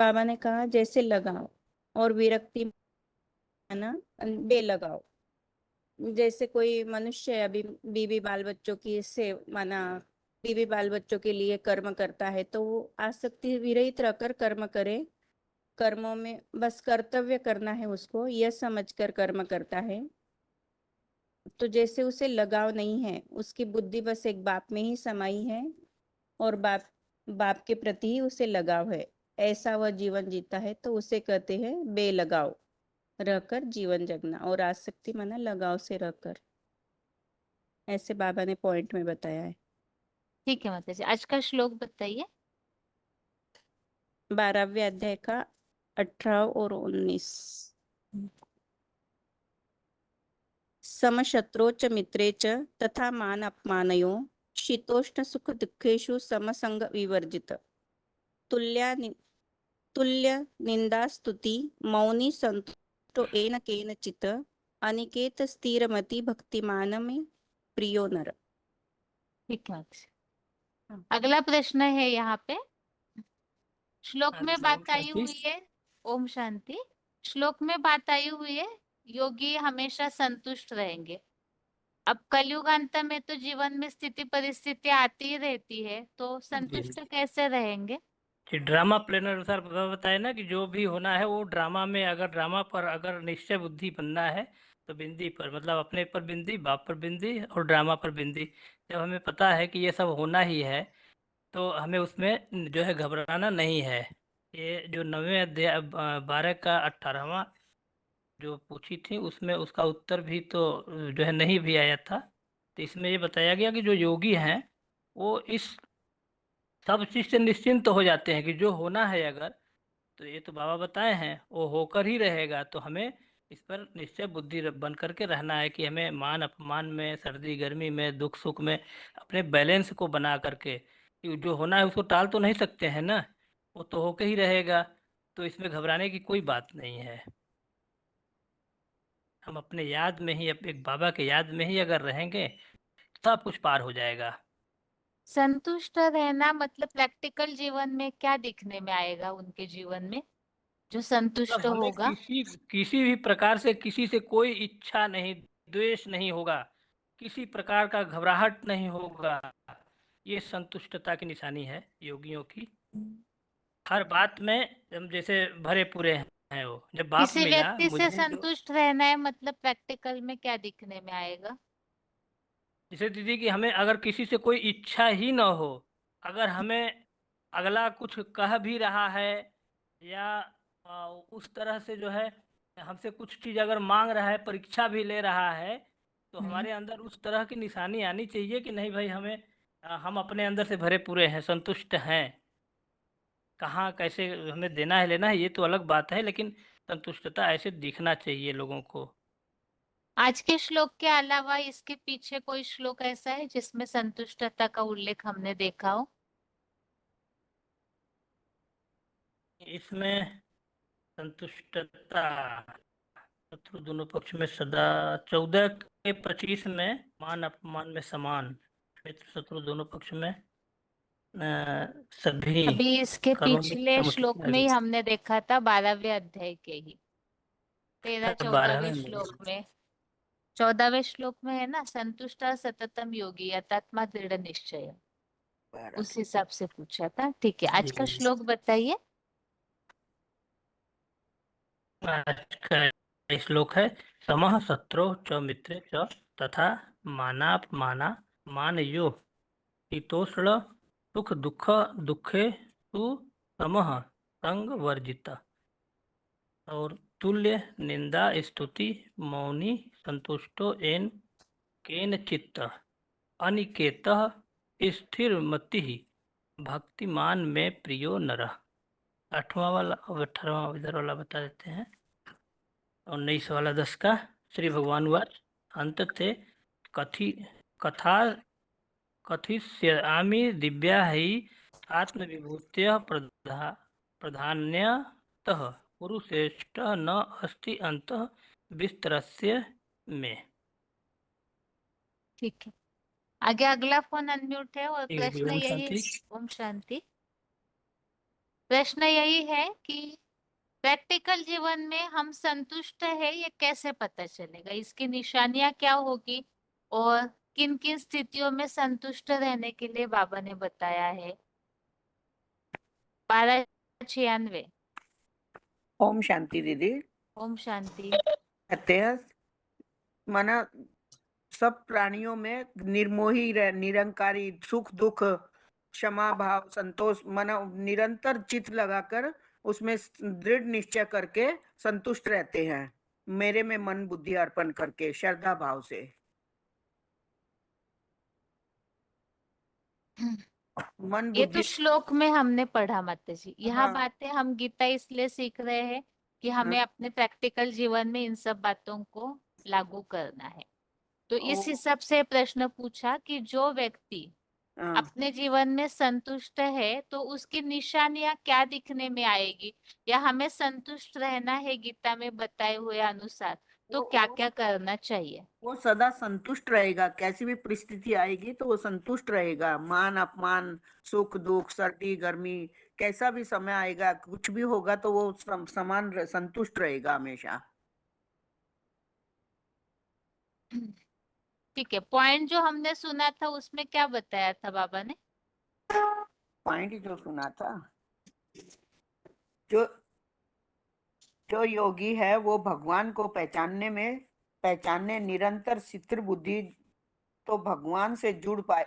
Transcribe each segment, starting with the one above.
बाबा ने कहा जैसे लगाओ, और विरक्ति माना बे लगाओ। जैसे कोई मनुष्य है, अभी बीवी बाल बच्चों की से माना बीवी बाल बच्चों के लिए कर्म करता है, तो वो आसक्ति विरहित रहकर कर्म करे। कर्मों में बस कर्तव्य करना है उसको, यह समझकर कर्म करता है। तो जैसे उसे लगाव नहीं है, उसकी बुद्धि बस एक बाप में ही समाई है, और बाप बाप के प्रति ही उसे लगाव है। ऐसा वह जीवन जीता है, तो उसे कहते हैं बेलगाव रहकर जीवन जगना, और आसक्ति माना लगाव से रहकर। ऐसे बाबा ने पॉइंट में बताया है। ठीक है माता जी, आज का श्लोक बताइए। 12वें अध्याय का 18 और 19। समशत्रो च मित्रे च तथा मान अपमानयो, शीतोष्ण सुख दुखेषु समसंग विवर्जित। तुल्या तुल्य निंदा स्तुति मौनी संतुष्टो एन केनचित, अनिकेत स्थिरमति भक्तिमान में प्रियो नर। ठीक है माता जी। हाँ। अगला प्रश्न है यहाँ पे। श्लोक हाँ में जी, ओम बात आई शांति। हुई है। ओम शांति। श्लोक में बात आई हुई है, योगी हमेशा संतुष्ट रहेंगे। अब कलयुग अंत में तो जीवन में स्थिति परिस्थिति आती ही रहती है, तो जी संतुष्ट जी कैसे रहेंगे? कि ड्रामा प्लेन अनुसार बाबा बताए ना कि जो भी होना है वो ड्रामा में, अगर ड्रामा पर अगर निश्चय बुद्धि बनना है तो बिंदी पर, मतलब अपने पर बिंदी, बाप पर बिंदी और ड्रामा पर बिंदी। जब हमें पता है कि ये सब होना ही है तो हमें उसमें जो है घबराना नहीं है। ये जो 9वें अध्याय 12 का 18वां जो पूछी थी उसमें उसका उत्तर भी तो जो है नहीं भी आया था। तो इसमें ये बताया गया कि जो योगी हैं वो इस सब चीज से निश्चिंत हो जाते हैं कि जो होना है अगर, तो ये तो बाबा बताए हैं वो होकर ही रहेगा। तो हमें इस पर निश्चय बुद्धि बन करके रहना है कि हमें मान अपमान में, सर्दी गर्मी में, दुख सुख में अपने बैलेंस को बना करके, कि जो होना है उसको टाल तो नहीं सकते हैं ना, वो तो होकर ही रहेगा। तो इसमें घबराने की कोई बात नहीं है। हम अपने याद में ही, अपने बाबा के याद में ही अगर रहेंगे सब कुछ पार हो जाएगा। संतुष्ट रहना मतलब प्रैक्टिकल जीवन में क्या दिखने में आएगा उनके जीवन में, जो मतलब संतुष्ट हमें होगा? किसी किसी भी प्रकार से किसी से कोई इच्छा नहीं, द्वेष नहीं होगा, किसी प्रकार का घबराहट नहीं होगा। ये संतुष्टता की निशानी है योगियों की। हर बात में हम जैसे भरे पूरे हैं। वो जब बाप किसी मिला व्यक्ति से मुझे, जो संतुष्ट रहना है मतलब प्रैक्टिकल में क्या दिखने में आएगा? जैसे दीदी कि हमें अगर किसी से कोई इच्छा ही ना हो, अगर हमें अगला कुछ कह भी रहा है या उस तरह से जो है हमसे कुछ चीज़ अगर मांग रहा है, परीक्षा भी ले रहा है, तो हम्म। हमारे अंदर उस तरह की निशानी आनी चाहिए कि नहीं भाई हमें हम अपने अंदर से भरे पूरे हैं, संतुष्ट हैं। कहाँ कैसे हमें देना है लेना है ये तो अलग बात है, लेकिन संतुष्टता ऐसे दिखना चाहिए लोगों को। आज के श्लोक के अलावा इसके पीछे कोई श्लोक ऐसा है जिसमें संतुष्टता का उल्लेख हमने देखा हो? इसमें संतुष्टता, शत्रु दोनों पक्ष में सदा, 14 के 25 में मान अपमान में समान, मित्र शत्रु दोनों पक्ष में सभी अभी इसके कर्म में पिछले समुचित श्लोक में ही लगे। हमने देखा था 12वें अध्याय के ही 13-14वें 12वें में श्लोक में। 14वें श्लोक में है ना, संतुष्ट सततम योगी यतात्मा दृढ़ निश्चय। 12 उस हिसाब से पूछा था। ठीक है, आज का जी। श्लोक बताइए। आज का श्लोक है समः शत्रु च मित्रे च तथा मानापमाना मानयो, शीतोष्ण सुख दुख दुखे तु समः संग वर्जित। और तुल्य निंदा स्तुति मौनी संतुष्टो एन केन चित्त, अनिकेतः स्थिर मति भक्तिमान में प्रियो नर। 8वां वाला और 18वां इधर वाला बता देते हैं। 19 वाला 10 का। श्री भगवान वाच अंत थे कथि कथा कथिष्यामि दिव्या हि आत्मविभूत्य प्रधान्यतः पुरुषेष्ठ न अस्ति अंतः विस्तरस्य में। ठीक है, आगे अगला फोन अनम्यूट है और एक प्रश्न ओम यही। शांति। ओम शांति। प्रश्न यही है कि प्रैक्टिकल जीवन में हम संतुष्ट है ये कैसे पता चलेगा, इसकी निशानियां क्या होगी और किन किन स्थितियों में संतुष्ट रहने के लिए बाबा ने बताया है। 1296। ओम शांति दीदी। ओम शांति। कहते हैं माना सब प्राणियों में निर्मोही निरंकारी सुख दुख क्षमा भाव संतोष माना निरंतर चित्त लगाकर उसमें दृढ़ निश्चय करके संतुष्ट रहते हैं, मेरे में मन बुद्धि अर्पण करके श्रद्धा भाव से। मन ये तो बुद्धि श्लोक में हमने पढ़ा माता जी, यहाँ हाँ, बातें हम गीता इसलिए सीख रहे हैं कि हमें अपने प्रैक्टिकल जीवन में इन सब बातों को लागू करना है। तो इस हिसाब से प्रश्न पूछा कि जो व्यक्ति हाँ, अपने जीवन में संतुष्ट है तो उसकी निशानियां क्या दिखने में आएगी, या हमें संतुष्ट रहना है गीता में बताए हुए अनुसार तो क्या क्या करना चाहिए। वो सदा संतुष्ट रहेगा, कैसी भी परिस्थिति आएगी तो वो संतुष्ट रहेगा। मान अपमान सुख दुख सर्दी गर्मी कैसा भी समय आएगा कुछ भी होगा तो वो समान संतुष्ट रहेगा हमेशा। ठीक है, पॉइंट जो हमने सुना था उसमें क्या बताया था बाबा ने। पॉइंट जो सुना था, जो जो योगी है वो भगवान को पहचानने निरंतर स्थिर बुद्धि तो भगवान से जुड़ पाए।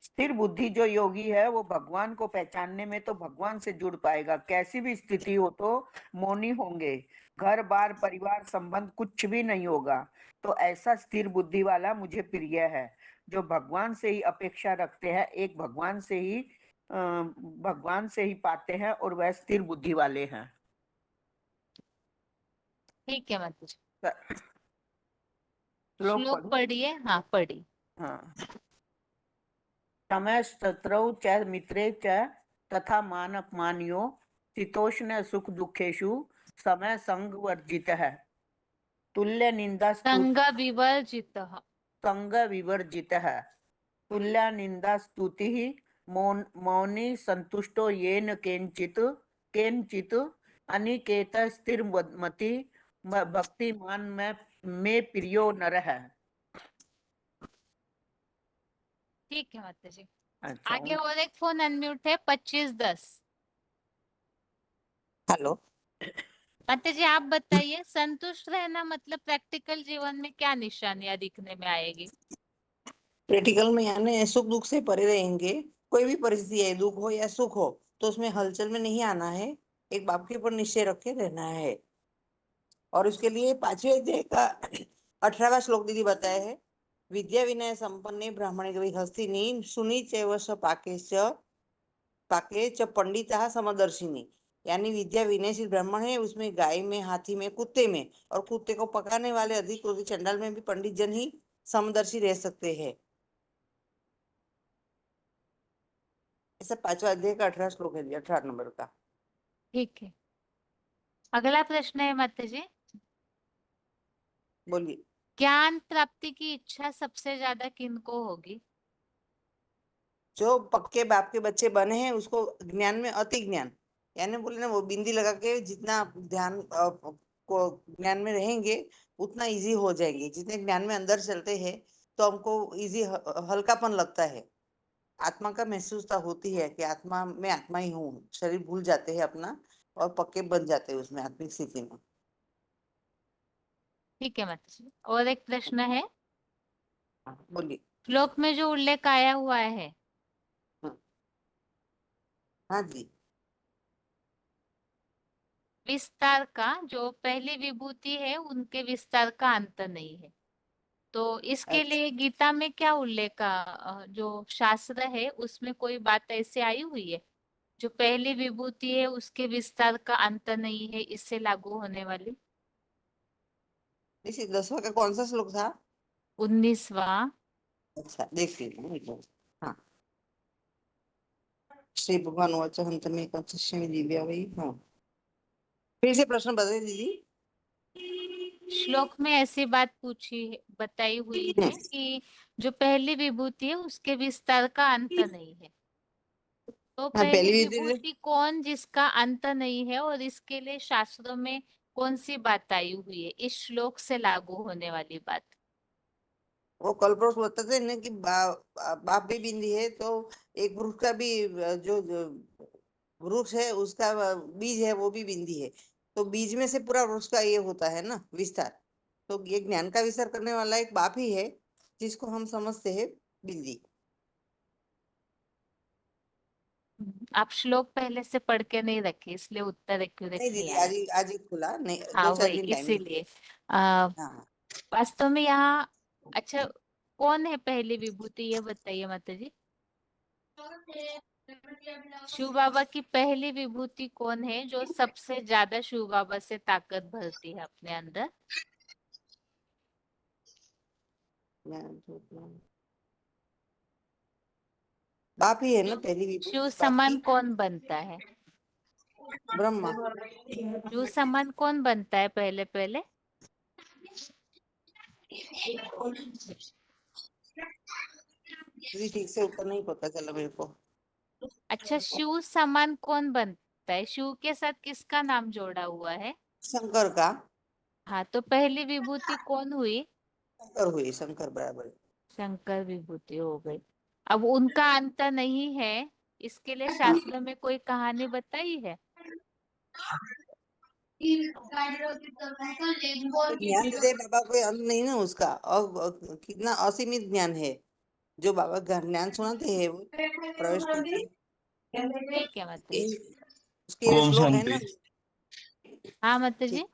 स्थिर बुद्धि जो योगी है वो भगवान को पहचानने में तो भगवान से जुड़ पाएगा, कैसी भी स्थिति हो तो मौनी होंगे, घर बार परिवार संबंध कुछ भी नहीं होगा। तो ऐसा स्थिर बुद्धि वाला मुझे प्रिय है, जो भगवान से ही अपेक्षा रखते हैं, एक भगवान से ही पाते हैं और वह स्थिर बुद्धि वाले हैं। ठीक है माता जी, श्लोक श्लोक पढ़ो। पढ़िए। हाँ पढ़ी। हाँ, समय शत्रौ च मित्रे च तथा मान अपमानियो शीतोष्ण सुख दुखेषु समय संग वर्जित है। तुल्य निंदा संग विवर्जित। संग विवर्जित है। तुल्य निंदा स्तुति मौनी संतुष्टो येन केनचित अनिकेत स्थिर मति भक्तिमान में प्रियो नर है। ठीक है माता जी। अच्छा, आगे और एक फोन अनम्यूट है 2510। हेलो। माता जी आप बताइए, संतुष्ट रहना मतलब प्रैक्टिकल जीवन में क्या निशानियां दिखने में आएगी। प्रैक्टिकल में यानी सुख दुख से परे रहेंगे। कोई भी परिस्थिति है, दुख हो या सुख हो, तो उसमें हलचल में नहीं आना है, एक बाप के ऊपर निश्चय रख के रहना है। और उसके लिए 5वें अध्याय का 18वां श्लोक दीदी बताया है। विद्या विनय संपन्ने ब्राह्मणे कवि हस्तिनी सुनी चैव स पाके च पंडिता समदर्शिनी। यानी विद्या विनयशील ब्राह्मण है, उसमें गाय में हाथी में कुत्ते में, और कुत्ते को पकाने वाले अधिक चंडाल में भी पंडित जन ही समदर्शी रह सकते हैं। ऐसा 5वां अध्याय का 18 श्लोक है, 18 नंबर का। ठीक है, अगला प्रश्न है माता जी, बोलिए। ज्ञान प्राप्ति की इच्छा सबसे ज्यादा किनको होगी। जो पक्के बाप के बच्चे बने हैं उसको ज्ञान में अति ज्ञान, यानी बोले ना वो बिंदी लगा के जितना ध्यान को ज्ञान में रहेंगे उतना इजी हो जाएंगे। जितने ज्ञान में अंदर चलते हैं तो हमको इजी हल्कापन लगता है, आत्मा का महसूसता होती है कि आत्मा में आत्मा ही हूँ, शरीर भूल जाते हैं अपना और पक्के बन जाते हैं उसमें आत्मिक स्थिति में। ठीक है माता जी, और एक प्रश्न है, बोलिए। श्लोक में जो उल्लेख आया हुआ है हाँ जी। विस्तार का, जो पहली विभूति है उनके विस्तार का अंत नहीं है, तो इसके अच्छा, लिए गीता में क्या उल्लेख जो शास्त्र है उसमें कोई बात ऐसे आई हुई है जो पहली विभूति है उसके विस्तार का अंत नहीं है, इससे लागू होने वाली। इसी 10वां का कौन सा श्लोक था। 19वां। अच्छा देख लीजिए। हाँ, श्री भगवान वाच हंतमे कंसस्यमि दिव्या वही। हाँ, फिर से प्रश्न बताइए दीदी। श्लोक में ऐसी बात बताई हुई है कि जो पहली विभूति है उसके विस्तार का अंत नहीं है, तो हाँ, पहली पहली विभूति विभूति कौन जिसका अंत नहीं है, और इसके लिए शास्त्रों में कौन सी बात आई हुई है, इस श्लोक से लागू होने वाली बात? वो कल्पवृक्ष बताते हैं ना कि बाप भी बिंदी है, तो एक वृक्ष का भी जो वृक्ष है उसका बीज है वो भी बिंदी है। तो बीज में से पूरा वृक्ष का ये होता है ना विस्तार। तो ये ज्ञान का विस्तार करने वाला एक बाप ही है जिसको हम समझते हैं बिंदी। आप श्लोक पहले से पढ़ के नहीं रखे, इसलिए उत्तर एक्यूरेट नहीं नहीं दीदी, आया। आज ही खुला, नहीं हाँ 2-4 वही, दिन टाइम। इसीलिए हाँ, वास्तव में यहाँ, अच्छा, कौन है पहली विभूति, ये बताइए माता जी। शिव बाबा की पहली विभूति कौन है जो सबसे ज्यादा शिव बाबा से ताकत भरती है अपने अंदर? बाप ही है ना शिव पहली विभूति, शिव बाप समान की कौन बनता है? ब्रह्मा। शिव समान कौन बनता है पहले पहले? दीदी ठीक से ऊपर नहीं पता चला मेरे को। अच्छा, शिव समान कौन बनता है? शिव के साथ किसका नाम जोड़ा हुआ है? शंकर का। हाँ, तो पहली विभूति कौन हुई? शंकर हुई, शंकर बराबर। शंकर विभूति हो गई। अब उनका अंत नहीं है, इसके लिए शास्त्र में कोई कहानी बताई है? ज्ञान दे बाबा, कोई अंत नहीं ना उसका, और कितना असीमित ज्ञान है जो बाबा ज्ञान सुनाते हैं वो प्रवेश कीजिए। ठीक है माता जी। उसके ओम श्लोक है शांति। ना। हाँ माता जी। ठीक,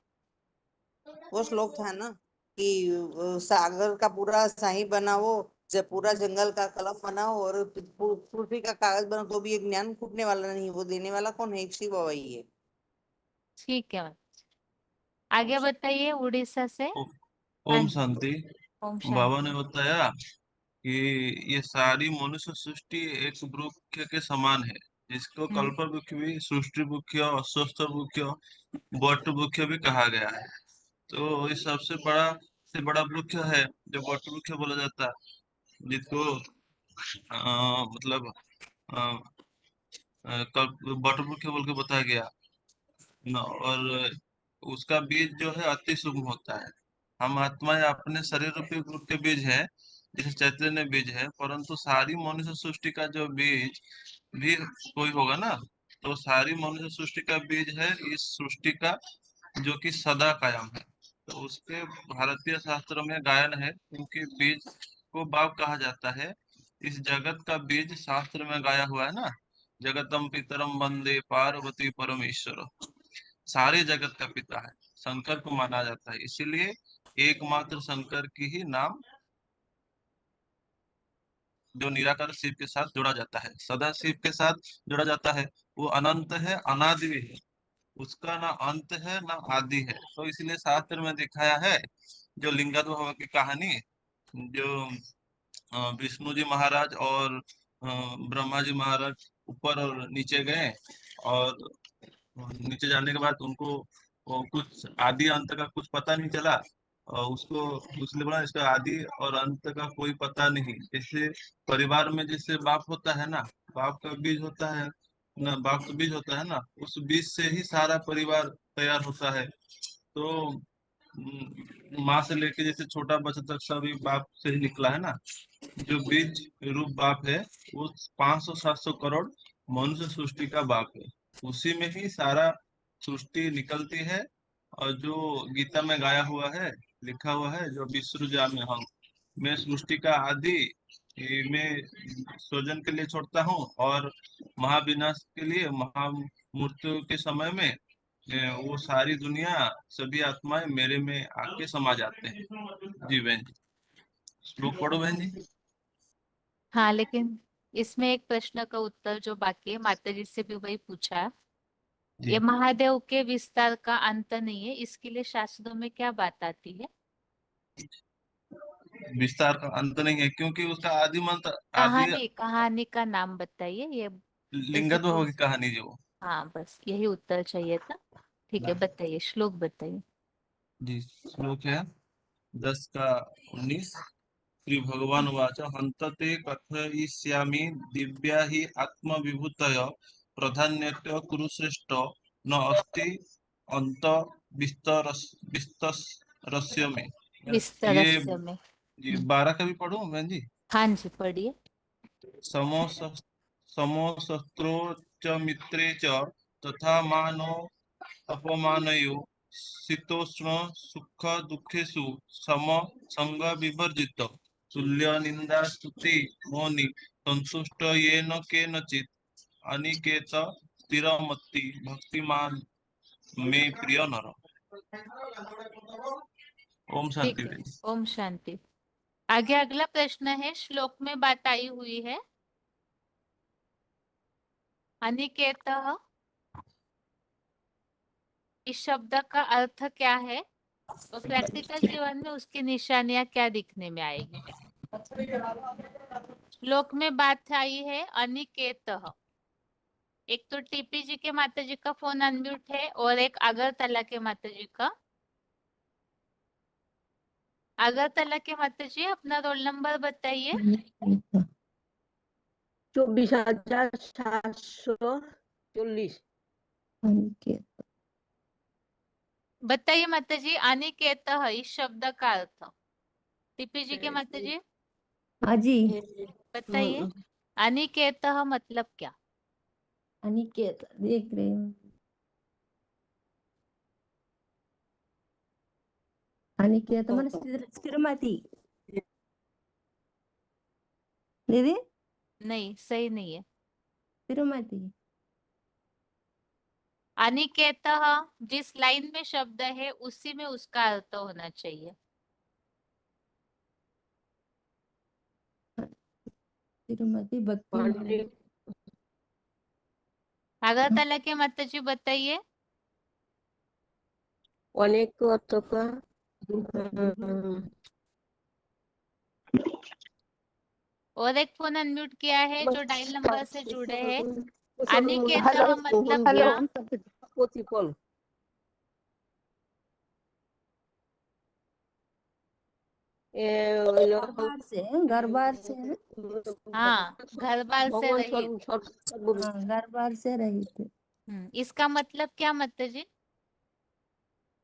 वो श्लोक था ना कि सागर का पूरा शाही बनाओ, जब पूरा जंगल का कलम बनाओ और पृथ्वी का कागज बनाओ, तो भी ये ज्ञान फूटने वाला नहीं, वो देने वाला कौन है? शिव बाबा ही है। ठीक है माता जी। आगे बताइए उड़ीसा से। ओ- हाँ ओम जी। शांति। ओम बाबा ने शांति। बताया कि ये सारी मनुष्य सृष्टि एक वृक्ष के समान है, जिसको हम्म, कल्पवृक्ष भी, सृष्टि वृक्ष, अस्वस्थ वृक्ष, वट वृक्ष भी कहा गया है। तो ये सबसे बड़ा से बड़ा वृक्ष है जो वट वृक्ष बोला जाता है, जिसको मतलब वट वृक्ष बोल के बताया गया न। और उसका बीज जो है अति शुभ होता है। हम आत्मा या अपने शरीर रूपी वृक्ष के बीज है, जैसे चैतन्य बीज है, परंतु सारी मनुष्य सृष्टि का जो बीज भी कोई होगा ना, तो सारी मनुष्य सृष्टि का बीज है इस सृष्टि का, जो कि सदा कायम है। तो उसके भारतीय शास्त्रों में गायन है, क्योंकि बीज को बाप कहा जाता है। इस जगत का बीज शास्त्र में गाया हुआ है ना, जगतम पितरम वंदे पार्वती परमेश्वर, सारे जगत का पिता है, शंकर को माना जाता है। इसीलिए एकमात्र शंकर की ही नाम जो निराकार शिव के साथ जोड़ा जाता है, सदा शिव के साथ जोड़ा जाता है। वो अनंत है, अनादि भी है, उसका ना अंत है ना आदि है। तो इसलिए शास्त्र में दिखाया है, जो लिंगोद्भव की कहानी, जो विष्णु जी महाराज और ब्रह्मा जी महाराज ऊपर और नीचे गए, और नीचे जाने के बाद उनको कुछ आदि अंत का कुछ पता नहीं चला, और उसको उसने बोला इसका आदि और अंत का कोई पता नहीं। जैसे परिवार में जैसे बाप होता है ना, बाप का बीज होता है ना, बाप का बीज होता है ना, उस बीज से ही सारा परिवार तैयार होता है। तो माँ से लेके जैसे छोटा बच्चा तक सभी बाप से ही निकला है ना। जो बीज रूप बाप है, वो 500-700 करोड़ मनुष्य सृष्टि का बाप है। उसी में ही सारा सृष्टि निकलती है। और जो गीता में गाया हुआ है, लिखा हुआ है, जो विसृजा में हम, मैं सृष्टि का आदि, ये मैं सृजन के लिए छोड़ता हूँ, और महाविनाश के लिए, महामृत्यु के समय में वो सारी दुनिया, सभी आत्माएं मेरे में आके समा जाते हैं। जी बहन जी, श्लोक पढ़ो बहन जी। हाँ, लेकिन इसमें एक प्रश्न का उत्तर जो बाकी है, माता जी से भी वही पूछा। ये जी, महादेव के विस्तार का अंत नहीं है, इसके लिए शास्त्रों में क्या बात आती है? विस्तार का अंत नहीं है, क्योंकि उसका आदि मंत्र, आदि कहानी कहानी का नाम बताइए, ये ऐसी लिंगोद्भव कौन की सी? कहानी जो। हाँ, बस यही उत्तर चाहिए था। ठीक है, बताइए, श्लोक बताइए। जी, श्लोक है 10 का 19। श्री भगवान वाच हन्तते कथयिष्यामि दिव्या हि आत्मविभूतय प्राधान्यत्य कुरुश्रेष्ठ न अस्ति अंत विस्तरस्य में। विस्तरस्य में। ये 12 का भी पढ़ूं बहन जी? हाँ जी पढ़िए। समशस्त्रो च मित्रे च तथा मानो अपमानयो शीतोष्ण सुख दुखेषु सम संग विवर्जित तुल्य निंदा स्तुति मौनि संतुष्ट येन केनचित् अनिकेत स्थिरमति भक्तिमान में प्रिय नर। ओम शांति ठीक है, बहन। ओम शांति। आगे अगला प्रश्न है, श्लोक में बात आई हुई है अनिकेत, इस शब्द का अर्थ क्या है और प्रैक्टिकल जीवन में उसकी निशानियां क्या दिखने में आएगी। श्लोक में बात आई है अनिकेत। एक तो टीपी जी के माता जी का फोन अनम्यूट है और एक अगरतला के माता जी का। अगरतला के माता जी अपना रोल नंबर बताइए। 24,740। बताइए माता जी, अनिकेत इस शब्द का अर्थ। टीपी जी के माता जी हाँ जी। बताइए अनिकेत मतलब क्या। अनिकेत देख रहे हूँ। अनिकेत मन स्थिरमति दीदी, नहीं सही नहीं है। स्थिरमति। अनिकेत जिस लाइन में शब्द है उसी में उसका अर्थ होना चाहिए। स्थिरमति भक्ति। अगरतला के माता जी बताइए। अनेक अर्थ का और एक फोन अनम्यूट किया है जो डायल नंबर से जुड़े हैं। अनिकेत मतलब क्या। घर बार से हाँ, घर बार से रहित। घर बार से रहित। इसका मतलब क्या माता जी।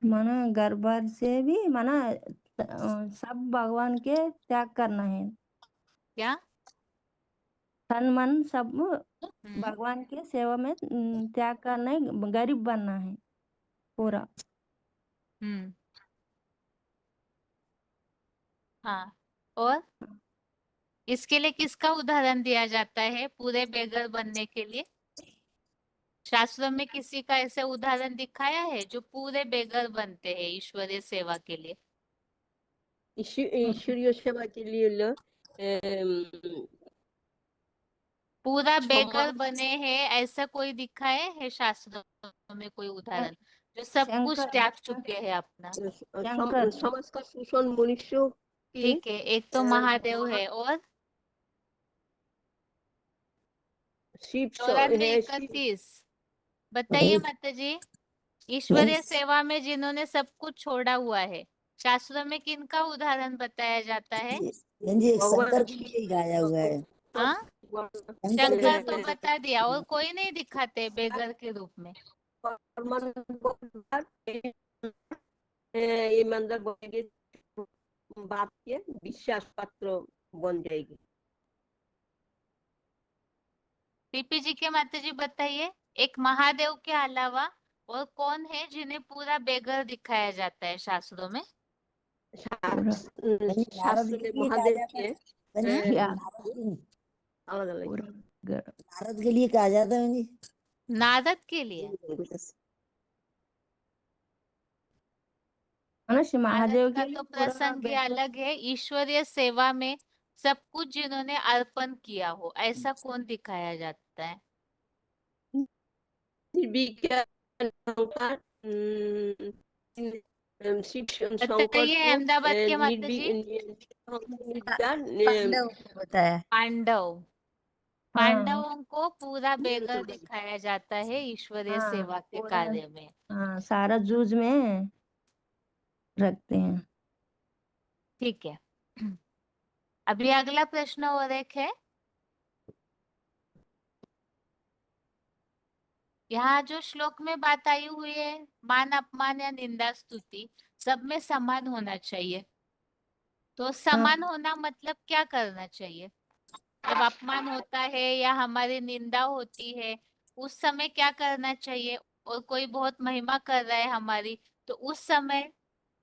माना घर बार से भी माना सब भगवान के त्याग करना है। क्या तन मन सब भगवान के सेवा में त्याग करना है, गरीब बनना है पूरा। हाँ, और इसके लिए किसका उदाहरण दिया जाता है पूरे बेगर बनने के लिए। शास्त्रों में किसी का ऐसे उदाहरण दिखाया है जो पूरे बेगर बनते हैं ईश्वरीय सेवा के लिए। ईश्वरीय सेवा के लिए पूरा बेगर बने हैं ऐसा कोई दिखाए है शास्त्रों में कोई उदाहरण जो सब कुछ त्याग चुके हैं अपना। समाज का शोषण मनुष्यों की। ठीक है, एक तो महादेव है और 94-31 बताइए माता जी। ईश्वरीय सेवा में जिन्होंने सब कुछ छोड़ा हुआ है शास्त्रों में किनका उदाहरण बताया जाता है। शंकर के लिए गाया हुआ है। हाँ, शंकर के शंकर तो लिए बता दिया और कोई नहीं दिखाते बेगर के रूप में। ईमानदार बनेगी, बात के विश्वास पात्र बन जाएगी। पीपी जी के माता जी बताइए, एक महादेव के अलावा और कौन है जिन्हें पूरा बेगर दिखाया जाता है शास्त्रों में। नारद के लिए कहा जाता है। नारद के लिए कहा जाता है जी। नारद के लिए महादेव नारद का तो प्रसंग ही अलग है। ईश्वरीय सेवा में सब कुछ जिन्होंने अर्पण किया हो ऐसा कौन दिखाया जाता है। बताइए अहमदाबाद के माता जी। बताया पांडव, पांडवों को पूरा बेगर दिखाया जाता है ईश्वरीय सेवा के कार्य में। सारा जूझ में रखते हैं। ठीक है। अभी अगला प्रश्न और एक है, यहाँ जो श्लोक में बात आई हुई है, मान अपमान या निंदा स्तुति सब में समान होना चाहिए। तो समान होना मतलब क्या करना चाहिए? जब अपमान होता है या हमारी निंदा होती है, उस समय क्या करना चाहिए? और कोई बहुत महिमा कर रहा है हमारी, तो उस समय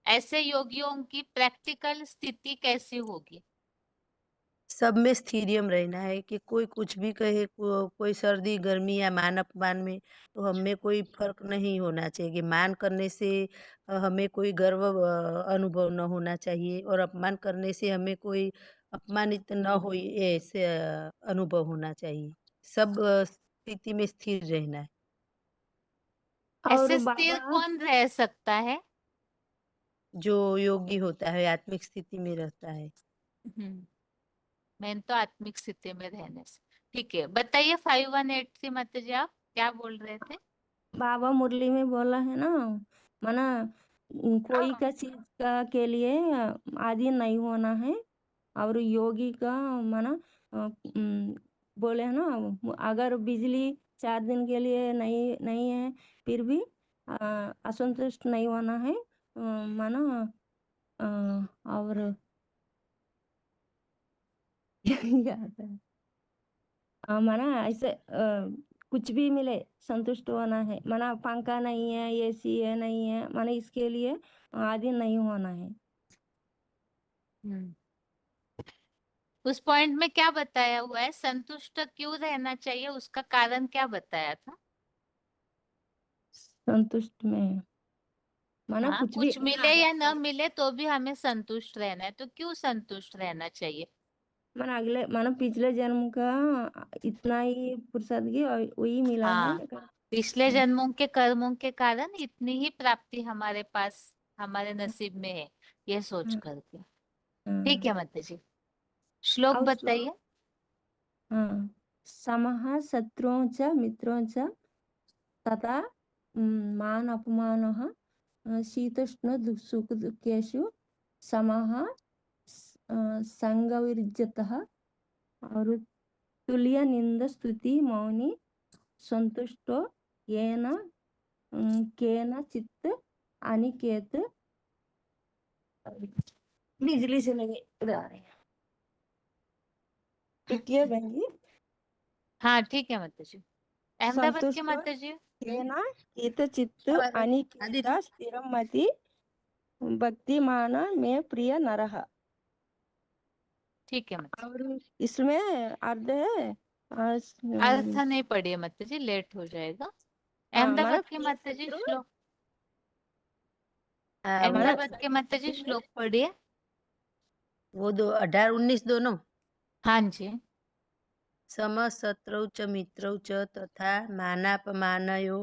ऐसे योगियों की प्रैक्टिकल स्थिति कैसी होगी? सब में स्थिरियम रहना है कि कोई कुछ भी कहे, कोई सर्दी गर्मी या मान अपमान में तो हमें कोई फर्क नहीं होना चाहिए कि मान करने से हमें कोई गर्व अनुभव न होना चाहिए और अपमान करने से हमें कोई अपमानित न हो ऐसे अनुभव होना चाहिए। सब स्थिति में स्थिर रहना है। और ऐसे स्थिर बाबा कौन रह सकता है? जो योगी होता है आत्मिक स्थिति में रहता है। मैं तो आत्मिक स्थिति में रहने से। ठीक है, बताइए 5183 माता जी, आप क्या बोल रहे थे? बाबा मुरली में बोला है ना, माना कोई का चीज का के लिए आदि नहीं होना है। और योगी का माना बोले है ना, अगर बिजली 4 दिन के लिए नहीं नहीं है फिर भी असंतुष्ट नहीं होना है। माना और याद है माना ऐसे कुछ भी मिले संतुष्ट होना है। माना पंखा नहीं है, एसी है नहीं है, माना इसके लिए आदि नहीं होना है। उस पॉइंट में क्या बताया हुआ है? संतुष्ट क्यों रहना चाहिए, उसका कारण क्या बताया था? संतुष्ट में माना हाँ, कुछ भी कुछ मिले या न मिले तो भी हमें संतुष्ट रहना है, तो क्यों संतुष्ट रहना चाहिए? माना अगले माना पिछले जन्म का इतना ही फुर्सदगी और वही मिला है। हाँ, पिछले जन्मों के कर्मों के कारण इतनी ही प्राप्ति हमारे पास, हमारे नसीब में है, ये सोच करके। ठीक है माता जी, श्लोक और बताइए। हाँ, समः शत्रुओं च मित्रों च तथा मान अपमानः शीतोष्ण सुख दुखेषु समः संगविर्जितः और तुल्य निंद स्तुति मौनी संतुष्टो येन केन चित्त अनिकेत। बिजली से लगे इधर आ रहे हैं। ठीक है बहन जी। हाँ ठीक है माता जी। अहमदाबाद के संतुष्ट माता जी। येन केत चित्त अनिकेत स्थिरमति भक्तिमान में प्रिय नरः। ठीक है माता जी। और इसमें अर्ध है अर्थ नहीं पढ़िए माता जी, लेट हो जाएगा। माना अहमदाबाद के माता जी श्लोक, अहमदाबाद के माता जी श्लोक पढ़िए। वो 18-19 दोनों। हाँ जी। समशत्रौ च मित्रौ च तथा मानापमानयो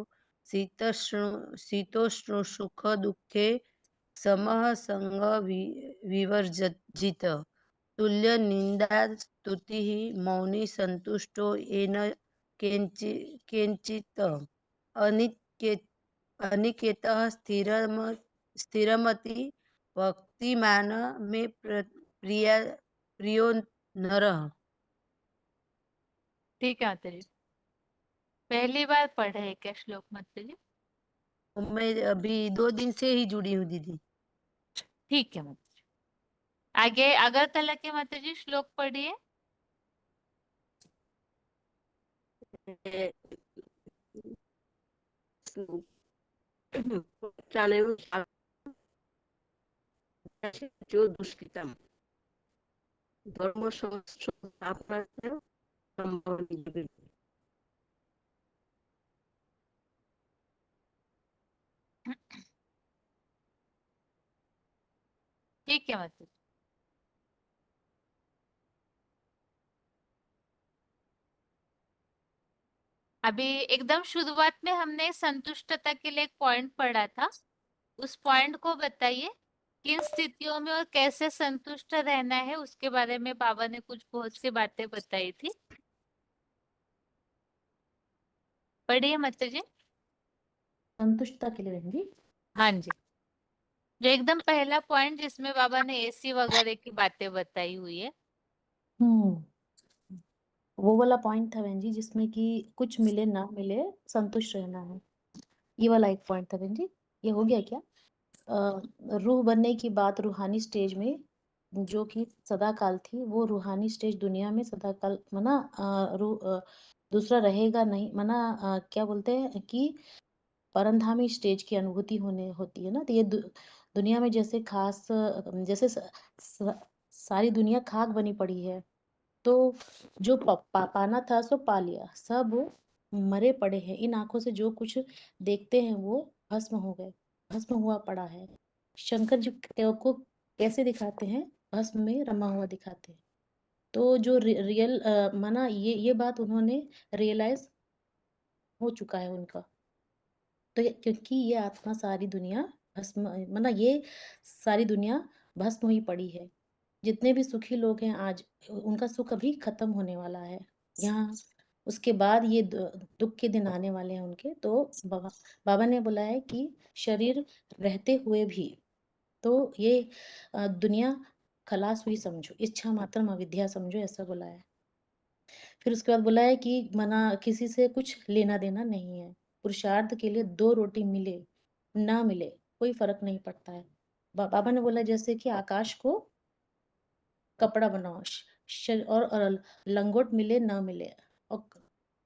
शीतोष्ण सुख दुखे समः संग विवर्जित तुल्य निंदा स्तुतिः मौनी संतुष्टो येन केनचित् अनिकेतः स्थिरमति भक्तिमान में प्रियो नरः। ठीक है माता जी, पहली बार पढ़े है क्या श्लोक माता जी? मैं अभी 2 दिन से ही जुड़ी हूँ दीदी। ठीक है माता जी, आगे अगरतला के माता जी श्लोक पढ़िए। जो दुष्कृतम धर्म संस्थापना संभव नहीं। ठीक है माता जी। अभी एकदम शुरुआत में हमने संतुष्टता के लिए एक पॉइंट पढ़ा था, उस पॉइंट को बताइए। किन स्थितियों में और कैसे संतुष्ट रहना है, उसके बारे में बाबा ने कुछ बहुत सी बातें बताई थी। पढ़िए माता जी। संतुष्टता के लिए रहेंगी। हाँ जी, जो एकदम पहला पॉइंट जिसमें बाबा ने एसी वगैरह की बातें बताई हुई है। वो वाला पॉइंट था बहन जी जिसमें कि कुछ मिले ना मिले संतुष्ट रहना है। ये वाला एक पॉइंट था बहन जी। ये हो गया क्या? रूह बनने की बात रूहानी स्टेज में जो कि सदा काल थी, वो रूहानी स्टेज दुनिया में सदा काल मना दूसरा रहेगा नहीं, मना क्या बोलते हैं कि परंधामी स्टेज की अनुभूति होने होती है ना। तो ये दुनिया में जैसे खास जैसे सारी दुनिया खाक बनी पड़ी है, तो जो पाना था सो पा लिया, सब मरे पड़े हैं। इन आंखों से जो कुछ देखते हैं वो भस्म हो गए, भस्म हुआ पड़ा है। शंकर जी को कैसे दिखाते हैं? भस्म में रमा हुआ दिखाते हैं। तो जो रियल माना ये बात उन्होंने रियलाइज हो चुका है उनका। तो क्योंकि ये आत्मा सारी दुनिया भस्म माना ये सारी दुनिया भस्म हुई पड़ी है। जितने भी सुखी लोग हैं आज, उनका सुख अभी खत्म होने वाला है यहाँ। उसके बाद ये दुख के दिन आने वाले हैं उनके। तो बाबा ने बोला है कि शरीर रहते हुए भी तो ये दुनिया खलास हुई समझो, इच्छा मात्र अविद्या समझो, ऐसा बोला है। फिर उसके बाद बोला है कि मना किसी से कुछ लेना देना नहीं है। पुरुषार्थ के लिए 2 रोटी मिले ना मिले कोई फर्क नहीं पड़ता है। बाबा ने बोला जैसे कि आकाश को कपड़ा बनाओ, और लंगोट मिले ना मिले, और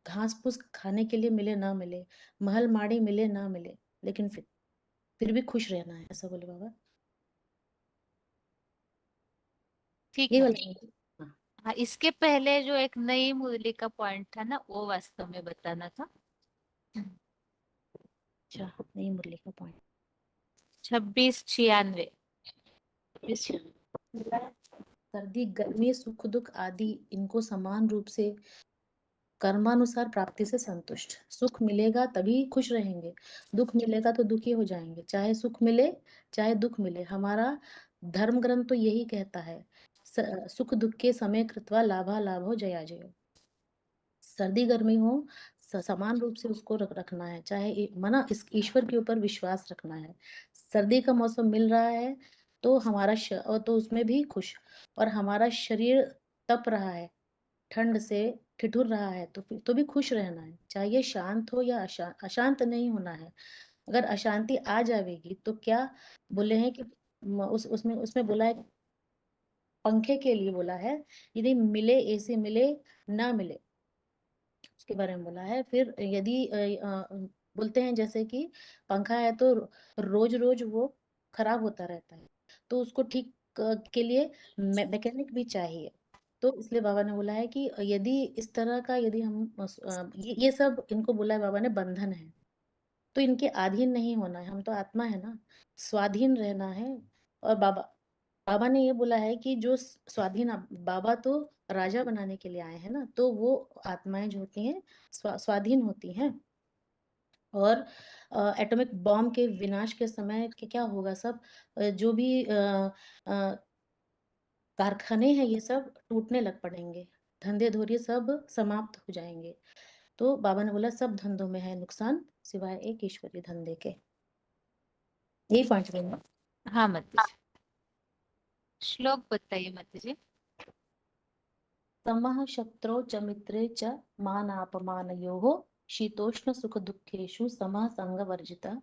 घास फूस खाने के लिए मिले ना मिले, महल माड़ी मिले ना मिले, लेकिन फिर भी खुश रहना है, ऐसा बोले बाबा। ठीक ये है। वाला है। हाँ, हाँ, इसके पहले जो एक नई मुरली का पॉइंट था ना, वो वास्तव में बताना था। अच्छा, नहीं मुरली का पॉइंट 2696। सर्दी गर्मी सुख दुख आदि इनको समान रूप से कर्मानुसार प्राप्ति से संतुष्ट। सुख मिलेगा तभी खुश रहेंगे, दुख मिलेगा तो दुखी हो जाएंगे। चाहे सुख मिले चाहे दुख मिले, हमारा धर्म ग्रंथ तो यही कहता है, सुख दुख के समय कृत्वा लाभा लाभो जया जयो। सर्दी गर्मी हो समान रूप से उसको रखना है, चाहे मना इस ईश्वर के ऊपर विश्वास रखना है। सर्दी का मौसम मिल रहा है तो हमारा तो उसमें भी खुश, और हमारा शरीर तप रहा है, ठंड से ठिठुर रहा है, तो भी खुश रहना है। चाहे ये शांत हो या अशांत नहीं होना है। अगर अशांति आ जाएगी तो क्या बोले हैं कि उसमें उसमें बोला है, पंखे के लिए बोला है, यदि मिले एसी मिले ना मिले उसके बारे में बोला है। फिर यदि बोलते हैं जैसे कि पंखा है तो रोज रोज वो खराब होता रहता है, तो उसको ठीक के लिए मैकेनिक भी चाहिए। तो इसलिए बाबा ने बोला है कि यदि इस तरह का यदि हम ये सब इनको बोला है बाबा ने बंधन है, तो इनके अधीन नहीं होना है। हम तो आत्मा है ना, स्वाधीन रहना है। और बाबा बाबा ने ये बोला है कि जो स्वाधीन बाबा तो राजा बनाने के लिए आए हैं ना, तो वो आत्माएं जो होती हैं स्वाधीन होती हैं। और एटॉमिक बॉम्ब के विनाश के समय के क्या होगा, सब जो भी कारखाने हैं ये सब टूटने लग पड़ेंगे, धंधे धोरिए सब समाप्त हो जाएंगे। तो बाबा ने बोला सब धंधों में है नुकसान सिवाय एक ईश्वरीय धंधे के। यही पॉइंट लेना। हाँ माता जी, श्लोक बताइए माता जी। समः शत्रौ च मित्रे च मानापमानयोः शीतोष्ण सुख दुःखेषु समः संगवर्जितः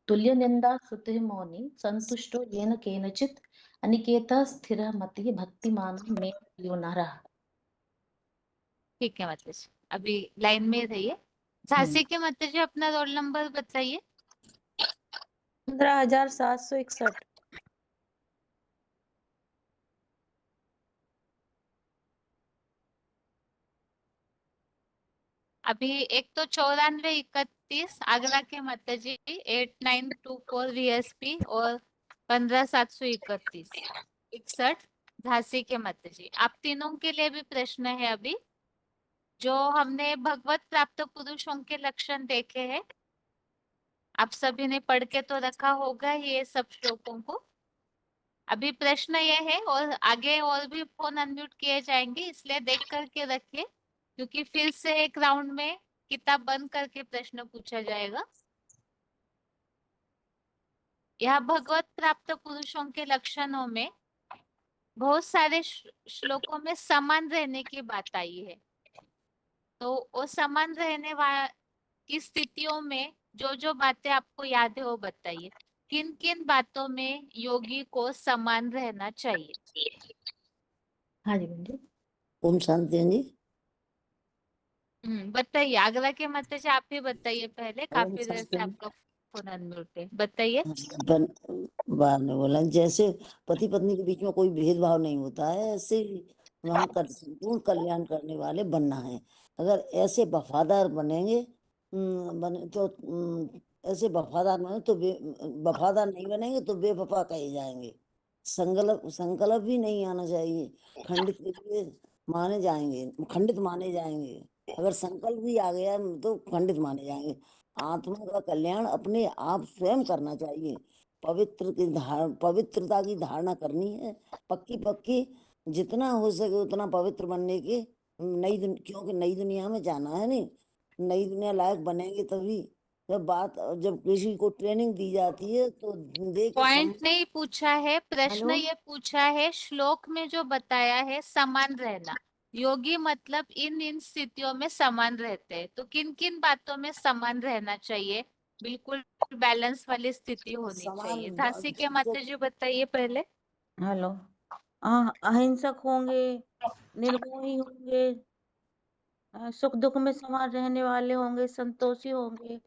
तुल्य निंदा स्तुतिः मौनी संतुष्टो येन केनचित् अनिकेतः स्थिरः मतिः भक्तिमान मे प्रियो नरः। ठीक है माता जी, अभी लाइन में रहिए। झांसी के माता जी अपना रोल नंबर बताइए। 15,761। अभी एक तो 9431 आगरा के माता जी, 8924 VSP और 15731 61 झांसी के माता जी। आप तीनों के लिए भी प्रश्न है। अभी जो हमने भगवत प्राप्त पुरुषों के लक्षण देखे हैं, आप सभी ने पढ़ के तो रखा होगा ये सब श्लोकों को। अभी प्रश्न ये है, और आगे और भी फोन अनम्यूट किए जाएंगे, इसलिए देख करके रखिए, क्योंकि फिर से एक राउंड में किताब बंद करके प्रश्न पूछा जाएगा। यह भगवत प्राप्त पुरुषों के लक्षणों में बहुत सारे श्लोकों में समान रहने की बात आई है, तो वो समान रहने की स्थितियों में जो बातें आपको याद है वो बताइए। किन किन बातों में योगी को समान रहना चाहिए? हाँ जी बहन जी। ओम शांति बहन जी। बताइए, आगरा के माता जी आप ही बताइए पहले, ओम काफी देर शांति से आपका फोन अनम्यूट है, बताइए। अपन बाद में बोला, जैसे पति पत्नी के बीच में कोई भेदभाव नहीं होता है, ऐसे वहां संपूर्ण कल्याण करने वाले बनना है। अगर ऐसे वफादार बनेंगे बने तो ऐसे वफादार बने तो वफादार नहीं बनेंगे तो बेवफा कहे जाएंगे। संकल्प भी नहीं आना चाहिए, खंडित करके माने जाएंगे, खंडित माने जाएंगे। अगर संकल्प भी आ गया तो खंडित माने जाएंगे। आत्मा का कल्याण अपने आप स्वयं करना चाहिए। पवित्रता की धारणा करनी है, पक्की पक्की, जितना हो सके उतना पवित्र बनने के क्योंकि नई दुनिया में जाना है। नहीं, नई दुनिया लायक बनेंगे तभी। जब किसी को ट्रेनिंग दी जाती है तो देख पॉइंट नहीं पूछा है, प्रश्न हेलो? ये पूछा है, श्लोक में जो बताया है समान रहना, योगी मतलब इन स्थितियों में समान रहते हैं, तो किन किन बातों में समान रहना चाहिए? बिल्कुल बैलेंस वाली स्थिति होनी चाहिए। झांसी के माता जी बताइए पहले। हेलो। अहिंसक होंगे, निर्मोही होंगे, सुख दुख में समान रहने वाले होंगे, संतोषी होंगे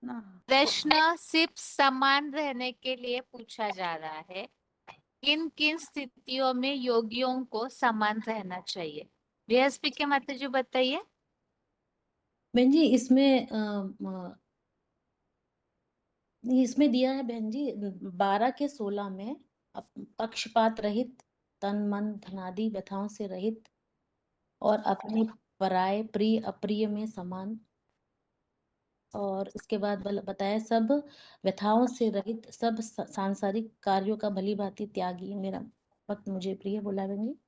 ना। प्रश्न सिर्फ समान रहने के लिए पूछा जा रहा है, किन किन स्थितियों में योगियों को समान रहना चाहिए? बीएसपी के माता जी बताइए। बहन जी इसमें दिया है बहन जी 12 के 16 में पक्षपात रहित, तन मन धनादि व्यथाओं से रहित, और अपने पराये प्रिय अप्रिय में समान, और इसके बाद बताया सब व्यथाओं से रहित, सब सांसारिक कार्यों का भली भांति त्यागी। मेरा वक्त मुझे प्रिय बोला बहन जी।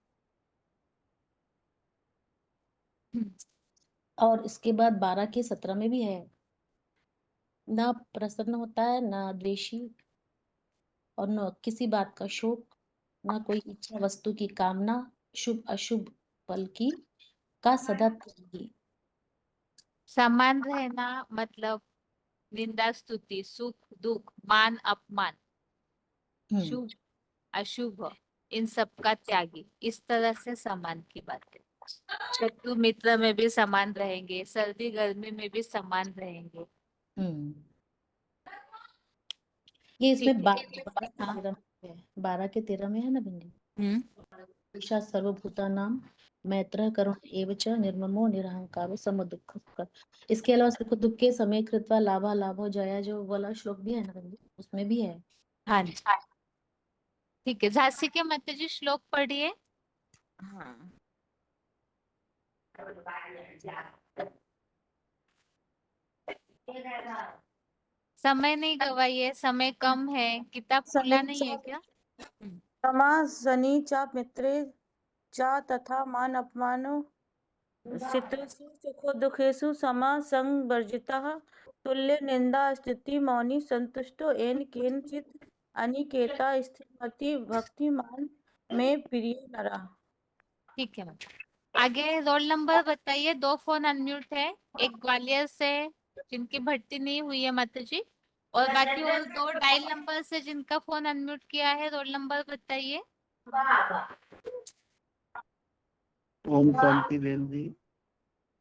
और इसके बाद 12 के 17 में भी है, ना प्रसन्न होता है, ना द्वेषी, और न किसी बात का शोक, ना कोई इच्छा वस्तु की कामना, शुभ अशुभ फल की का सदा त्यागी। समान रहना मतलब निंदा स्तुति, सुख दुख, मान अपमान, शुभ अशुभ, इन सब का त्यागी, इस तरह से समान की बात है। शत्रु मित्र में भी समान रहेंगे, सर्दी गर्मी में भी समान रहेंगे। ये इसमें ठीक 12 के 13 में है ना बहन जी। ईशा सर्वभूतानां मैत्रः करुण एव च निर्ममो निरहंकारो समदुःखः। इसके अलावा सुख दुख के समय कृत्वा लाभा लाभो जया जो वाला श्लोक भी है ना बहन जी, उसमें भी है। हाँ जी, ठीक है। झांसी के माता जी श्लोक पढ़िए। हाँ। समय नहीं गवाइए, समय कम है, किताब खुला नहीं है क्या? क्षमा शनि च मित्रे च तथा मान अपमानो शत्रुषु सुखो दुखेषु समा संग वर्जितः तुल्य निंदा स्तुति मौनी संतुष्टो येन केनचित् अनिकेता स्थिरमति भक्तिमान में प्रिय नरा। ठीक है मैम। आगे रोल नंबर बताइए। 2 फोन अनम्यूट है, एक ग्वालियर से जिनकी भर्ती नहीं हुई है माता जी, और बाकी और 2 डायल नंबर से जिनका फोन अनम्यूट किया है। रोल नंबर बताइए। ओम शांति बहन जी।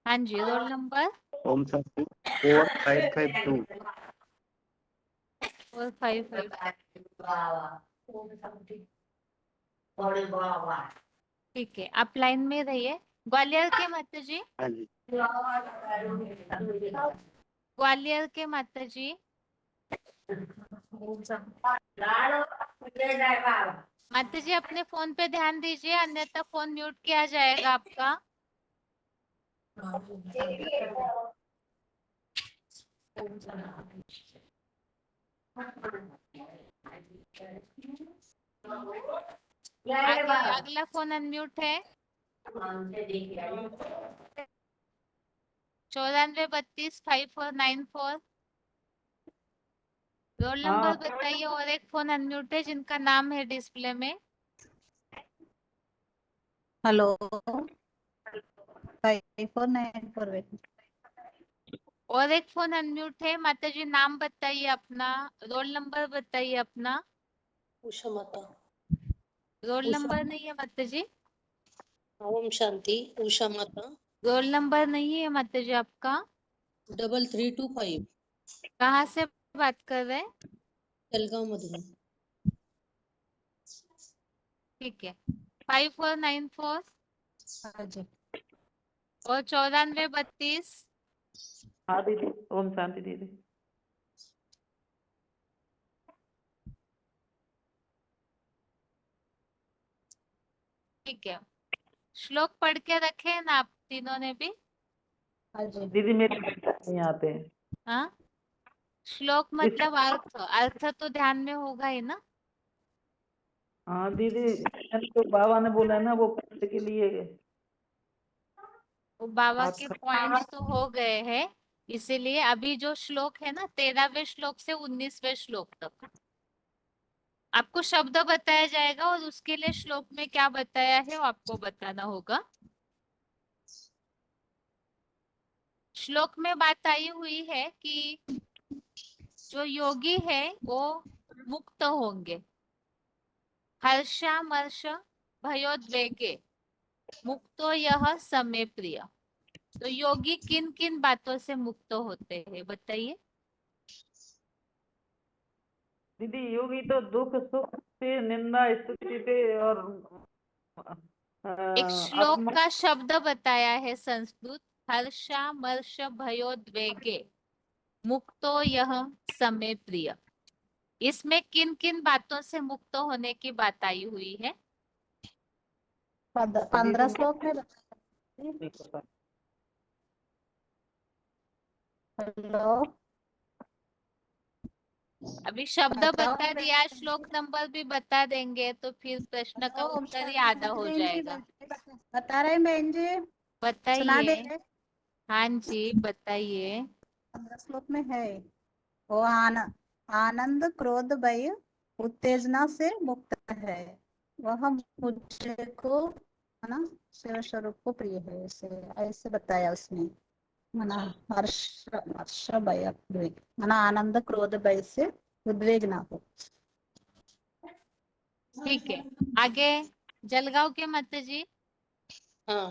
हाँ जी, रोल नंबर। ओम शांति 4552। 4552। ठीक है, आप लाइन में रहिए। ग्वालियर के माता जी। हाँ जी। ग्वालियर के माता जी। माता जी अपने फोन पे ध्यान दीजिए, अन्यथा फोन म्यूट किया जाएगा आपका। आगे अगला फोन अनम्यूट है। 94325494। रोल नंबर बताइए। और एक फोन अनम्यूट है जिनका नाम है डिस्प्ले में। हेलो 5494 और एक फोन अनम्यूट है। माता जी नाम बताइए अपना, रोल नंबर बताइए अपना। उषा माता। रोल उषा नंबर नहीं है माता जी? ओम शांति। उषा माता। रोल नंबर नहीं है माता जी आपका? 3325 कहाँ से बात कर रहे हैं? जलगांव मधुबन। ठीक है। 5494 हाँ जी और 9432। हाँ दीदी, ओम शांति दीदी। ठीक है, श्लोक पढ़ के रखे हैं ना आप तीनों ने भी? हाँ जी दीदी मेरे नहीं आते हैं। हाँ, श्लोक मतलब अर्थ, अर्थ तो ध्यान में होगा ही ना? हाँ दीदी, मैंने तो बाबा ने बोला है ना वो पढ़ने के लिए। वो बाबा आप के पॉइंट्स तो हो गए हैं, इसीलिए अभी जो श्लोक है ना 13वें श्लोक से 19वें श्लोक तक आपको शब्द बताया जाएगा और उसके लिए श्लोक में क्या बताया है वो आपको बताना होगा। श्लोक में बात आई हुई है कि जो योगी है वो मुक्त होंगे, हर्षामर्ष भयोद्वेगे मुक्तो यह समे प्रिय। तो योगी किन किन बातों से मुक्त होते हैं बताइए? दीदी योगी तो दुख सुख से, निंदा स्तुति से और एक श्लोक अपमान। का शब्द बताया है संस्कृत, हर्षामर्ष भयोद्वेगे मुक्तो यह समे प्रिय। इसमें किन किन बातों से मुक्त होने की बात आई हुई है? 15 श्लोक में पता। हेलो अभी शब्द बताओ बता दिया, श्लोक नंबर भी बता देंगे तो फिर प्रश्न का ओम उत्तर ही शांति आधा हो बहन जी जाएगा। बता रहे हैं बहन जी सुना दे बताइए। रहे हाँ जी बताइए। 15 श्लोक में है वो आनंद क्रोध भय उत्तेजना से मुक्त है, वह मुझे को है ना शिव स्वरूप को प्रिय है, ऐसे ऐसे बताया उसने। मना हर्ष हर्ष भय उद्वेग, मना आनंद क्रोध भय से उद्वेग ना हो। ठीक है, आगे जलगांव के माता जी। हाँ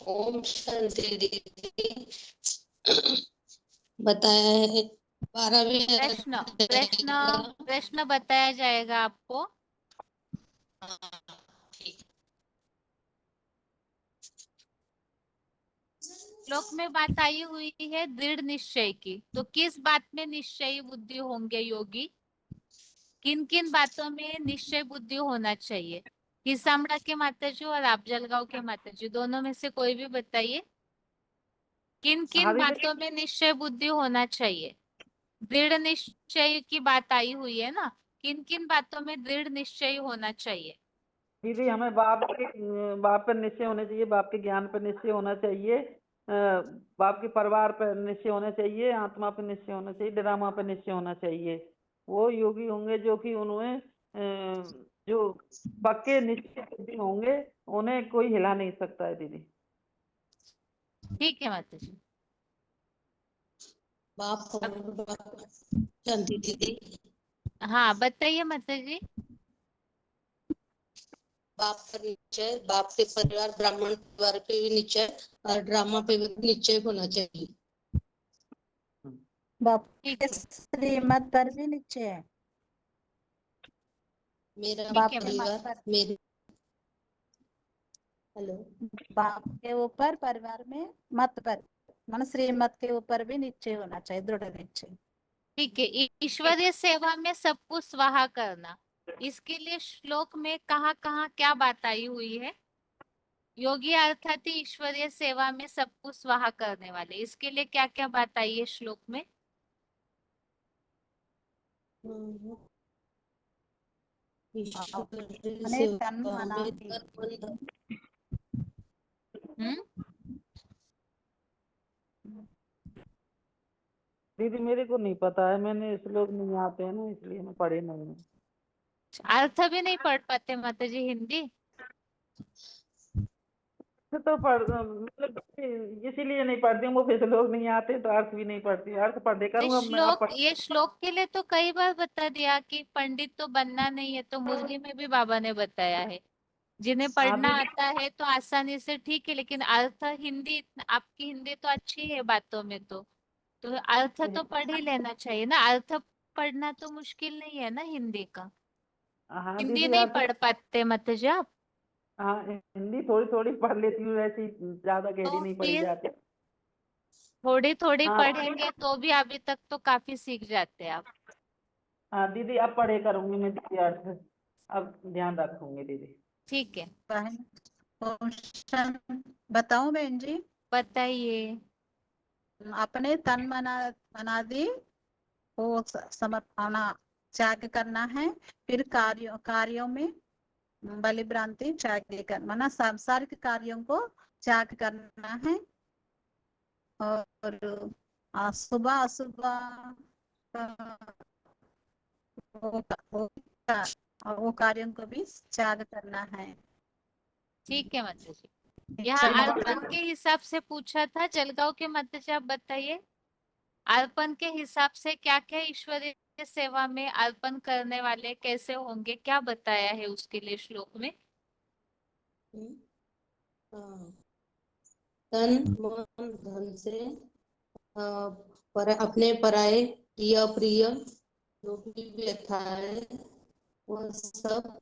ओम शांति दीदी। बताया है 12वें प्रश्न प्रश्न का। प्रश्न बताया जाएगा आपको। हाँ, ठीक। श्लोक में बात आई हुई है दृढ़ निश्चय की, तो किस बात में निश्चयी बुद्धि होंगे योगी? किन किन बातों में निश्चय बुद्धि होना चाहिए? हिसामड़ा के माता जी और आप जलगांव के माता जी, दोनों में से कोई भी बताइए किन किन हाँ दीदी, बातों में निश्चय बुद्धि होना चाहिए? दृढ़ निश्चय की बात आई हुई है ना, किन किन बातों में दृढ़ निश्चय होना चाहिए? दीदी हमें बाप पर निश्चय होना चाहिए, बाप के ज्ञान पर निश्चय होना चाहिए, बाप के परिवार पर निश्चय होना चाहिए, आत्मा पर निश्चय होना चाहिए, ड्रामा पर निश्चय होना चाहिए। वो योगी होंगे जो कि उन्हें जो पक्के निश्चय बुद्धि होंगे, उन्हें कोई हिला नहीं सकता है दीदी। ठीक है माता जी। बाप शांति दीदी। हाँ बताइए माता जी। बाप पर निश्चय, बाप के परिवार ब्राह्मण परिवार पे भी निश्चय और ड्रामा पे भी निश्चय होना चाहिए। बाप ठीक के है। श्रीमत पर भी निश्चय है, मेरा बाप है के माता। मत पर, मेरे हेलो बाप के ऊपर परिवार में मत पर मन श्रीमत के ऊपर भी निश्चय होना चाहिए, दृढ़ निश्चय। ठीक है, ईश्वरीय सेवा में सबको स्वाहा करना, इसके लिए श्लोक में कहाँ कहाँ क्या बात आई हुई है? योगी अर्थात ईश्वरीय सेवा में सबको स्वाहा करने वाले, इसके लिए क्या क्या बात आई है श्लोक में? ईश्वरीय मने तन सेवा मना में दी। दीदी मेरे को नहीं पता है, मैंने श्लोक नहीं आते हैं ना, इसलिए मैं पढ़े नहीं हूँ। अर्थ भी नहीं पढ़ पाते माता जी हिंदी? तो मतलब इसीलिए नहीं पढ़ती हूँ, वो फिर लोग नहीं आते तो अर्थ भी नहीं पढ़ती, अर्थ पढ़े करूँगा मैं, आप ये श्लोक के लिए तो कई बार बता दिया कि पंडित तो बनना नहीं है, तो मुरली में भी बाबा ने बताया है। जिन्हें पढ़ना दीदी आता है तो आसानी से ठीक है, लेकिन अर्थ हिंदी, आपकी हिंदी तो अच्छी है बातों में, तो अर्थ तो पढ़ ही लेना चाहिए ना। अर्थ पढ़ना तो मुश्किल नहीं है ना हिंदी का। हाँ हिंदी दीदी नहीं अर्थ, पढ़ पाते मतलब आप? हाँ हिंदी थोड़ी थोड़ी पढ़ लेती हूँ, ऐसी ज्यादा गहरी तो नहीं पढ़ी फिर जाती। थोड़ी थोड़ी हाँ पढ़ेंगे तो भी अभी तक तो काफी सीख जाते हैं आप। हाँ दीदी, अब पढ़े करूंगी मैं दीदी अर्थ, अब ध्यान रखूंगी दीदी। ठीक है, बहन क्वेश्चन बताऊं बहन जी? बताइए। अपने तन मनादि को समर्पण त्याग करना है, फिर कार्यों में बलिभ्रांति त्याग कर, माना सांसारिक कार्यों को त्याग करना है, और सुबह अशुभ वो कार्यों को भी त्याग करना है। ठीक है माता जी। यहाँ चलो अर्पण के हिसाब से पूछा था जलगांव के माता जी, आप बताइए अर्पण के हिसाब से क्या क्या ईश्वरीय सेवा में अर्पण करने वाले कैसे होंगे, क्या बताया है उसके लिए श्लोक में? हाँ, तन मन धन से अपने पराये प्रिय अप्रिय जो भी व्यथा है वो सब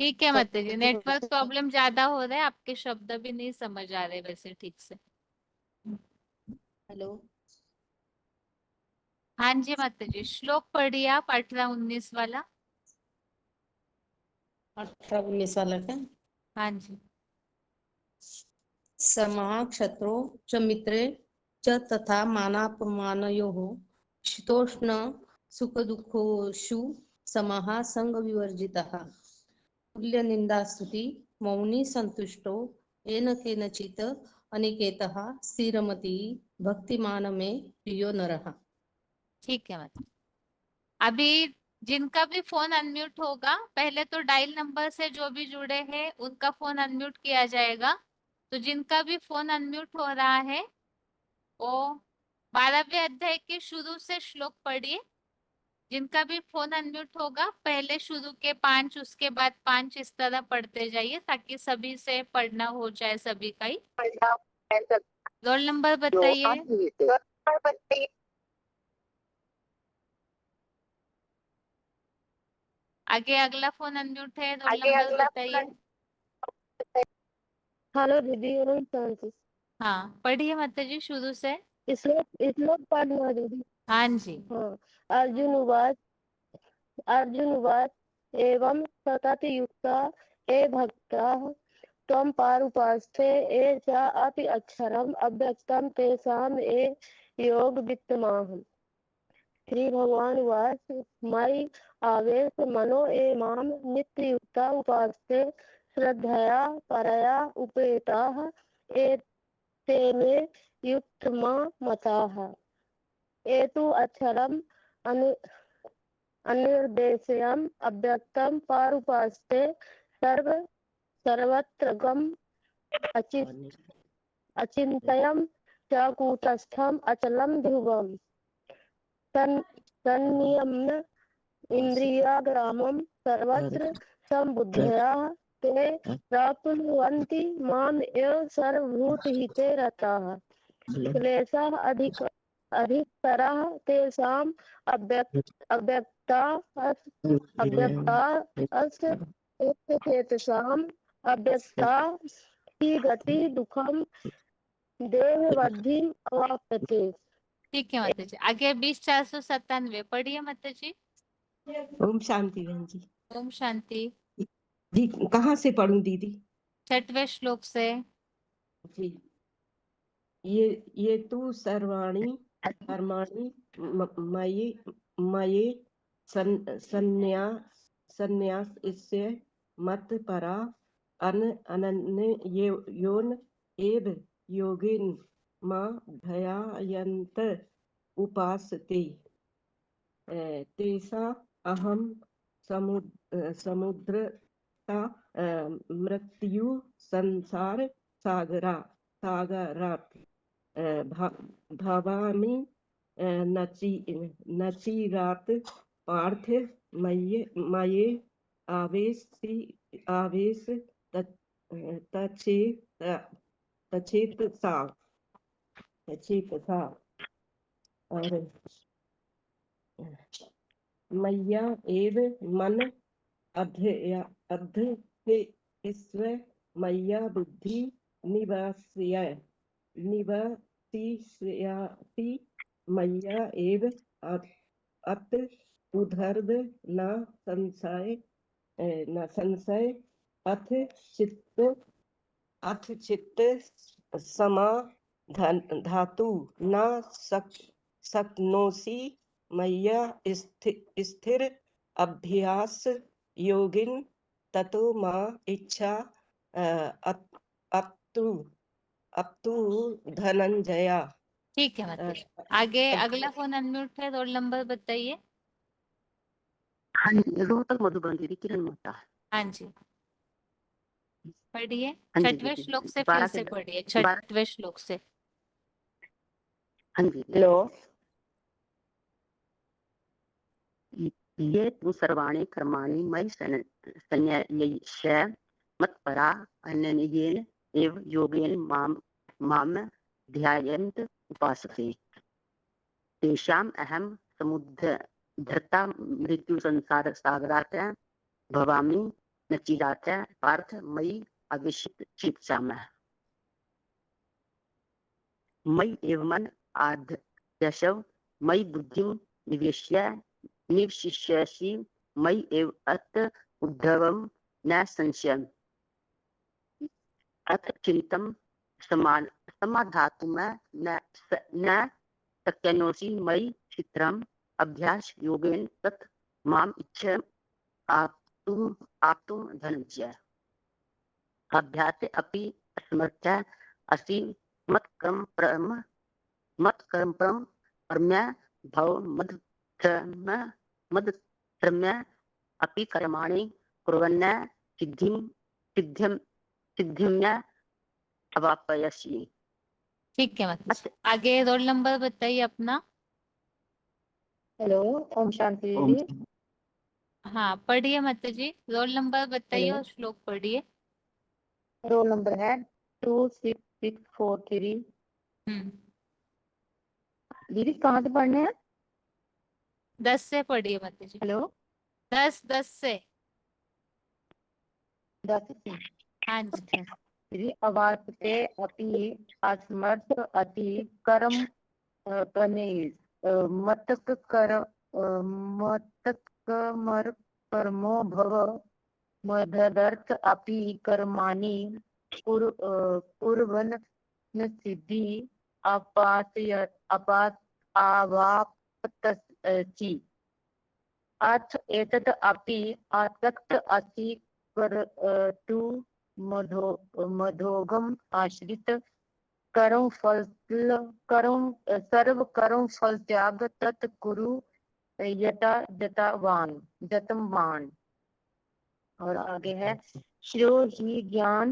ठीक है माता जी, नेटवर्क प्रॉब्लम ज्यादा हो रहा है, आपके शब्द भी नहीं समझ आ रहे वैसे ठीक से। हेलो, हाँ जी माता जी, श्लोक पढ़िए आप 18-19 वाला। 18-19 वाला क्या? हाँ जी। समाः क्षत्रो च मित्रे च तथा मानापमानयोः शीतोष्ण सुख दुःखेषु समः संग विवर्जितः तुल्य निंदा स्तुति मौनी संतुष्टो येन केनचित् अनिकेतः स्थिरमति भक्तिमान में प्रियो नरः। ठीक है माता। अभी जिनका भी फोन अनम्यूट होगा, पहले तो डायल नंबर से जो भी जुड़े हैं उनका फोन अनम्यूट किया जाएगा। तो जिनका भी फोन अनम्यूट हो रहा है वो 12वें अध्याय के शुरू से श्लोक पढ़िए। जिनका भी फोन अनम्यूट होगा पहले शुरू के 5, उसके बाद 5, इस तरह पढ़ते जाइए ताकि सभी से पढ़ना हो जाए, सभी का ही। रोल नंबर बताइए। आगे अगला फोन अनम्यूट है, रोल नंबर बताइए। हेलो दीदी, ओम शांति। हाँ पढ़िए माता जी शुरू से। श्लोक पढ़ना दीदी। हाँ जी। हाँ। अर्जुन उवाच एवं सतत युक्ता ये भक्ताः त्वं पारुपास्ते ये च अपि अक्षरम् अव्यक्तं तेषां ये योग वित्तमाहम्। श्री भगवान उवाच मयि आवेश मनो ये मां नित्ययुक्ता उपास्ते श्रद्धया परया उपेताः ये ते मे युक्तमा मताः ये तु अक्षरम् अनिर्देश्यम् अव्यक्तं पारुपास्ते सर्वत्रगम् अचिन्त्यं च कूटस्थम् अचलं ध्रुवम् तन्नियम्य इन्द्रियाग्रामं सर्वत्र सम्बुद्धया ते प्राप्नुवन्ति माम् एव सर्वभूतहिते रताः क्लेशः अधिकतरः तेषाम् अव्यक्ता चेतसाम् अव्यक्ता ही गति दुखम देहवद्धिम अवाप्यते। ठीक है माता जी। आगे 20-497 पढ़िए माता जी। ओम शांति बहन जी। ओम शांति। जी कहाँ से पढ़ूं दीदी? 6वें श्लोक से। जी ये तू सर्वाणि कर्माणि मयि मयि संन्यास इससे मत परा अनन्य योन एव योगिन मा ध्यायन्त उपासते तेषा अहम समुद्रता मृत्यु संसार सागरात् भवामि नचिरात् पार्थ मये आवेश तचेत सा और मय्या एव मन अध्यस्व मय्या बुद्धि निवासिष्यति मय्या एव अत उधर्व न संशय अथ चित्त समा धातु न शक्नोषि मय्या स्थिर अभ्यास योगिन ततो मा इच्छा अप्तु धनंजया। ठीक है माताजी। आगे अगला फोन अनम्यूट है, रोल नंबर बताइए। हाँ जी, रोहतक मधुबन दीदी, किरण माता। हाँ जी, पढ़िए हाँ जी छठवें दीदी, श्लोक से, फिर 12 से से पढ़िए 12। छठवें श्लोक से। हाँ जी, हेलो। ये तु सर्वाणि कर्माणि मयि संन्यस्य मत्परा अनन्येन एव योगेन माम ध्यायन्त उपासते तेषाम् अहं समुद्धृता मृत्यु संसार सागरात् भवामि नचिरात् पार्थ मयि आवेशितः मयि एव मन आद्यशव मयि बुद्धिं निवेशयसि मयि एव अत उद्धवं न संशयम् अथ चिन्तं समाधातुं न शक्नोषि मयि चित्रम् अभ्यास योगेन तत् माम इच्छा आप्तुं धनंजय। अभ्यासे अपि असमर्थः असि मत्कर्म परम्या भव मदधर्म्य अपि कर्माणि कुर्वन् सिद्धिं अवाप्स्यसि। ठीक है माताजी। आगे रोल नंबर बताइए अपना। हेलो, ओम शांति दीदी। हाँ पढ़िए माताजी, रोल नंबर बताइए और श्लोक पढ़िए। रोल नंबर है 26643। दीदी कहाँ से पढ़ने हैं? 10 से पढ़िए माताजी। हेलो, 10 से। 10 से। हाँ जी। अच्छा दीदी, अवाप्ते अपि असमर्थ अति कर्म कने मतकमर कर्मो भव मदर्थ अपि कर्माणि कुर्वन् सिद्धि अवाप्स्यसि। अथ एतत् अपि आसक्त असि कर्तु मधोगम आश्रित सर्व कर्म फल त्याग तत् कुरु यतवान। और आगे है श्रेयो हि ज्ञान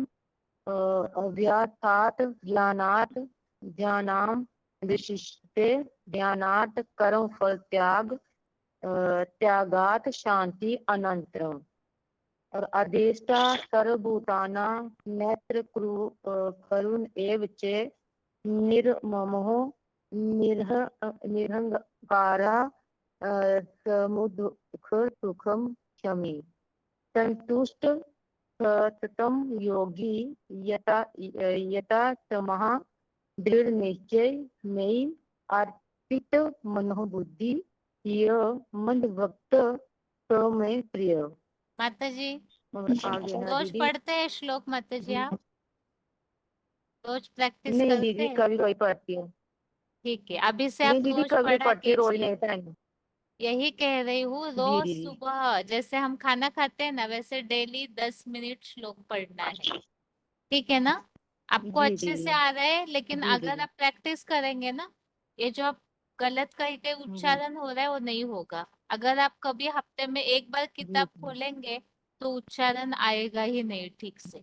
अभ्यासात् ज्ञानात् ज्ञानां विशिष्टे ज्ञानात् कर्म फल त्यागात् शांति अनंतरम्। और अदेष्टा सर्वभूतानां नेत्र करुण एव च निर्ममो निरहंकारा समुदुख सुखम क्षमी संतुष्ट सततम योगी यथा तमः दृढ़ निश्चय मयि अर्पित मनोबुद्धि मंद भक्त में प्रिय। माताजी आगे है रोज दीदी। पढ़ते हैं श्लोक माताजी? आप रोज प्रैक्टिस नहीं करते दीदी, हैं? कभी कभी पढ़ती हूँ। ठीक है, अभी से नहीं आप दीदी, रोज कभी पढ़ा पढ़ती रोज कीजिए। नहीं टाइम। यही कह रही हूँ, जी रोज दीदी। सुबह जैसे हम खाना खाते हैं ना, वैसे डेली 10 मिनट श्लोक पढ़ना है। ठीक है ना? आपको जी अच्छे से दीदी। आ रहा है, लेकिन जी अगर दीदी। आप प्रैक्टिस करेंगे ना, ये जो आप गलत कहीं के हम्म। उच्चारण हो रहा है वो नहीं होगा। अगर आप कभी हफ्ते में एक बार किताब जी। खोलेंगे तो उच्चारण आएगा ही नहीं ठीक से।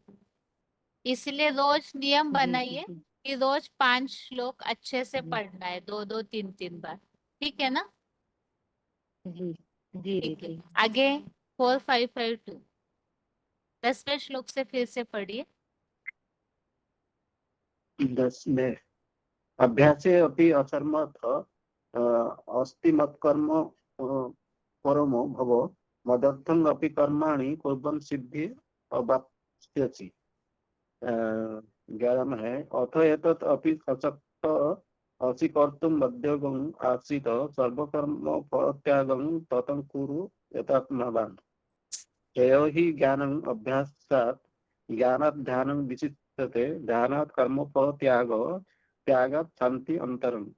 इसलिए रोज नियम जी जी बनाइए जी कि रोज 5 श्लोक अच्छे से पढ़ना है, 2-2 3-3 बार। ठीक है ना? जी जी ठीक है, जी आगे 4552 10वें श्लोक से फिर से पढ़िए। 10 में अभ्यासे अपि असर्मथ अस्ति मत्कर्म परमो भव मदर्थं अपि कर्माणि कुर्वन् सिद्धि अवाप्स्यसि। 11 में है अथ एतत् अपि अशक्त असि कर्तुं मध्यगं आसीत् सर्वकर्म फलत्यागं ततं कुरु यथात्मवान्। तयो हि ज्ञानम् अभ्यासात् ज्ञानात् ध्यानं विशिष्यते ध्यानात् कर्मफल त्यागात् शांति अंतरम्।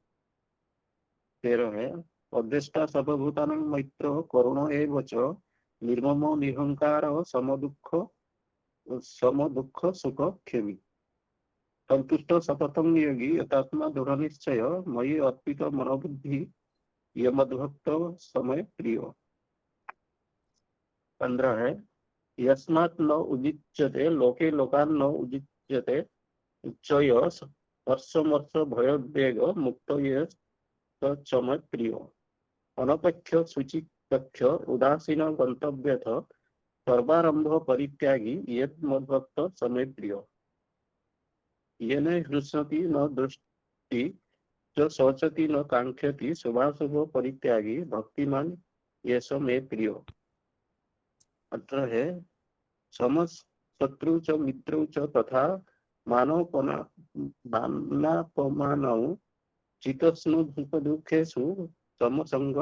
13 है अध्यष्टा सर्वभूतानां मैत्रो करुणो एव च निर्ममो निरहंकार समदुःख सुख क्षेमी। संतुष्ट सततं योगी यतात्मा दृढ़निश्चय मयि अर्पित मनोबुद्धि यमद्भक्त समय प्रिय। 15 है यस्मात् न उदिच्यते लोके लोकान् न उदिच्यते उच्चय हर्षमर्ष भयोद्वेग मुक्त ये समय प्रिय। अनपेक्ष शुचिपेक्ष उदासीन गंतव्यथ सर्वारंभ परित्यागी यत् मद्भक्त समय प्रिय। येन हृष्यति न दृष्टि च शोचति न कांक्षति शुभाशुभ परित्यागी भक्तिमान ये मे प्रिय। 18 है समस्त शत्रु च मित्रौ च तथा मानापमानौ चितस्नु दुख दुखेषु समसंग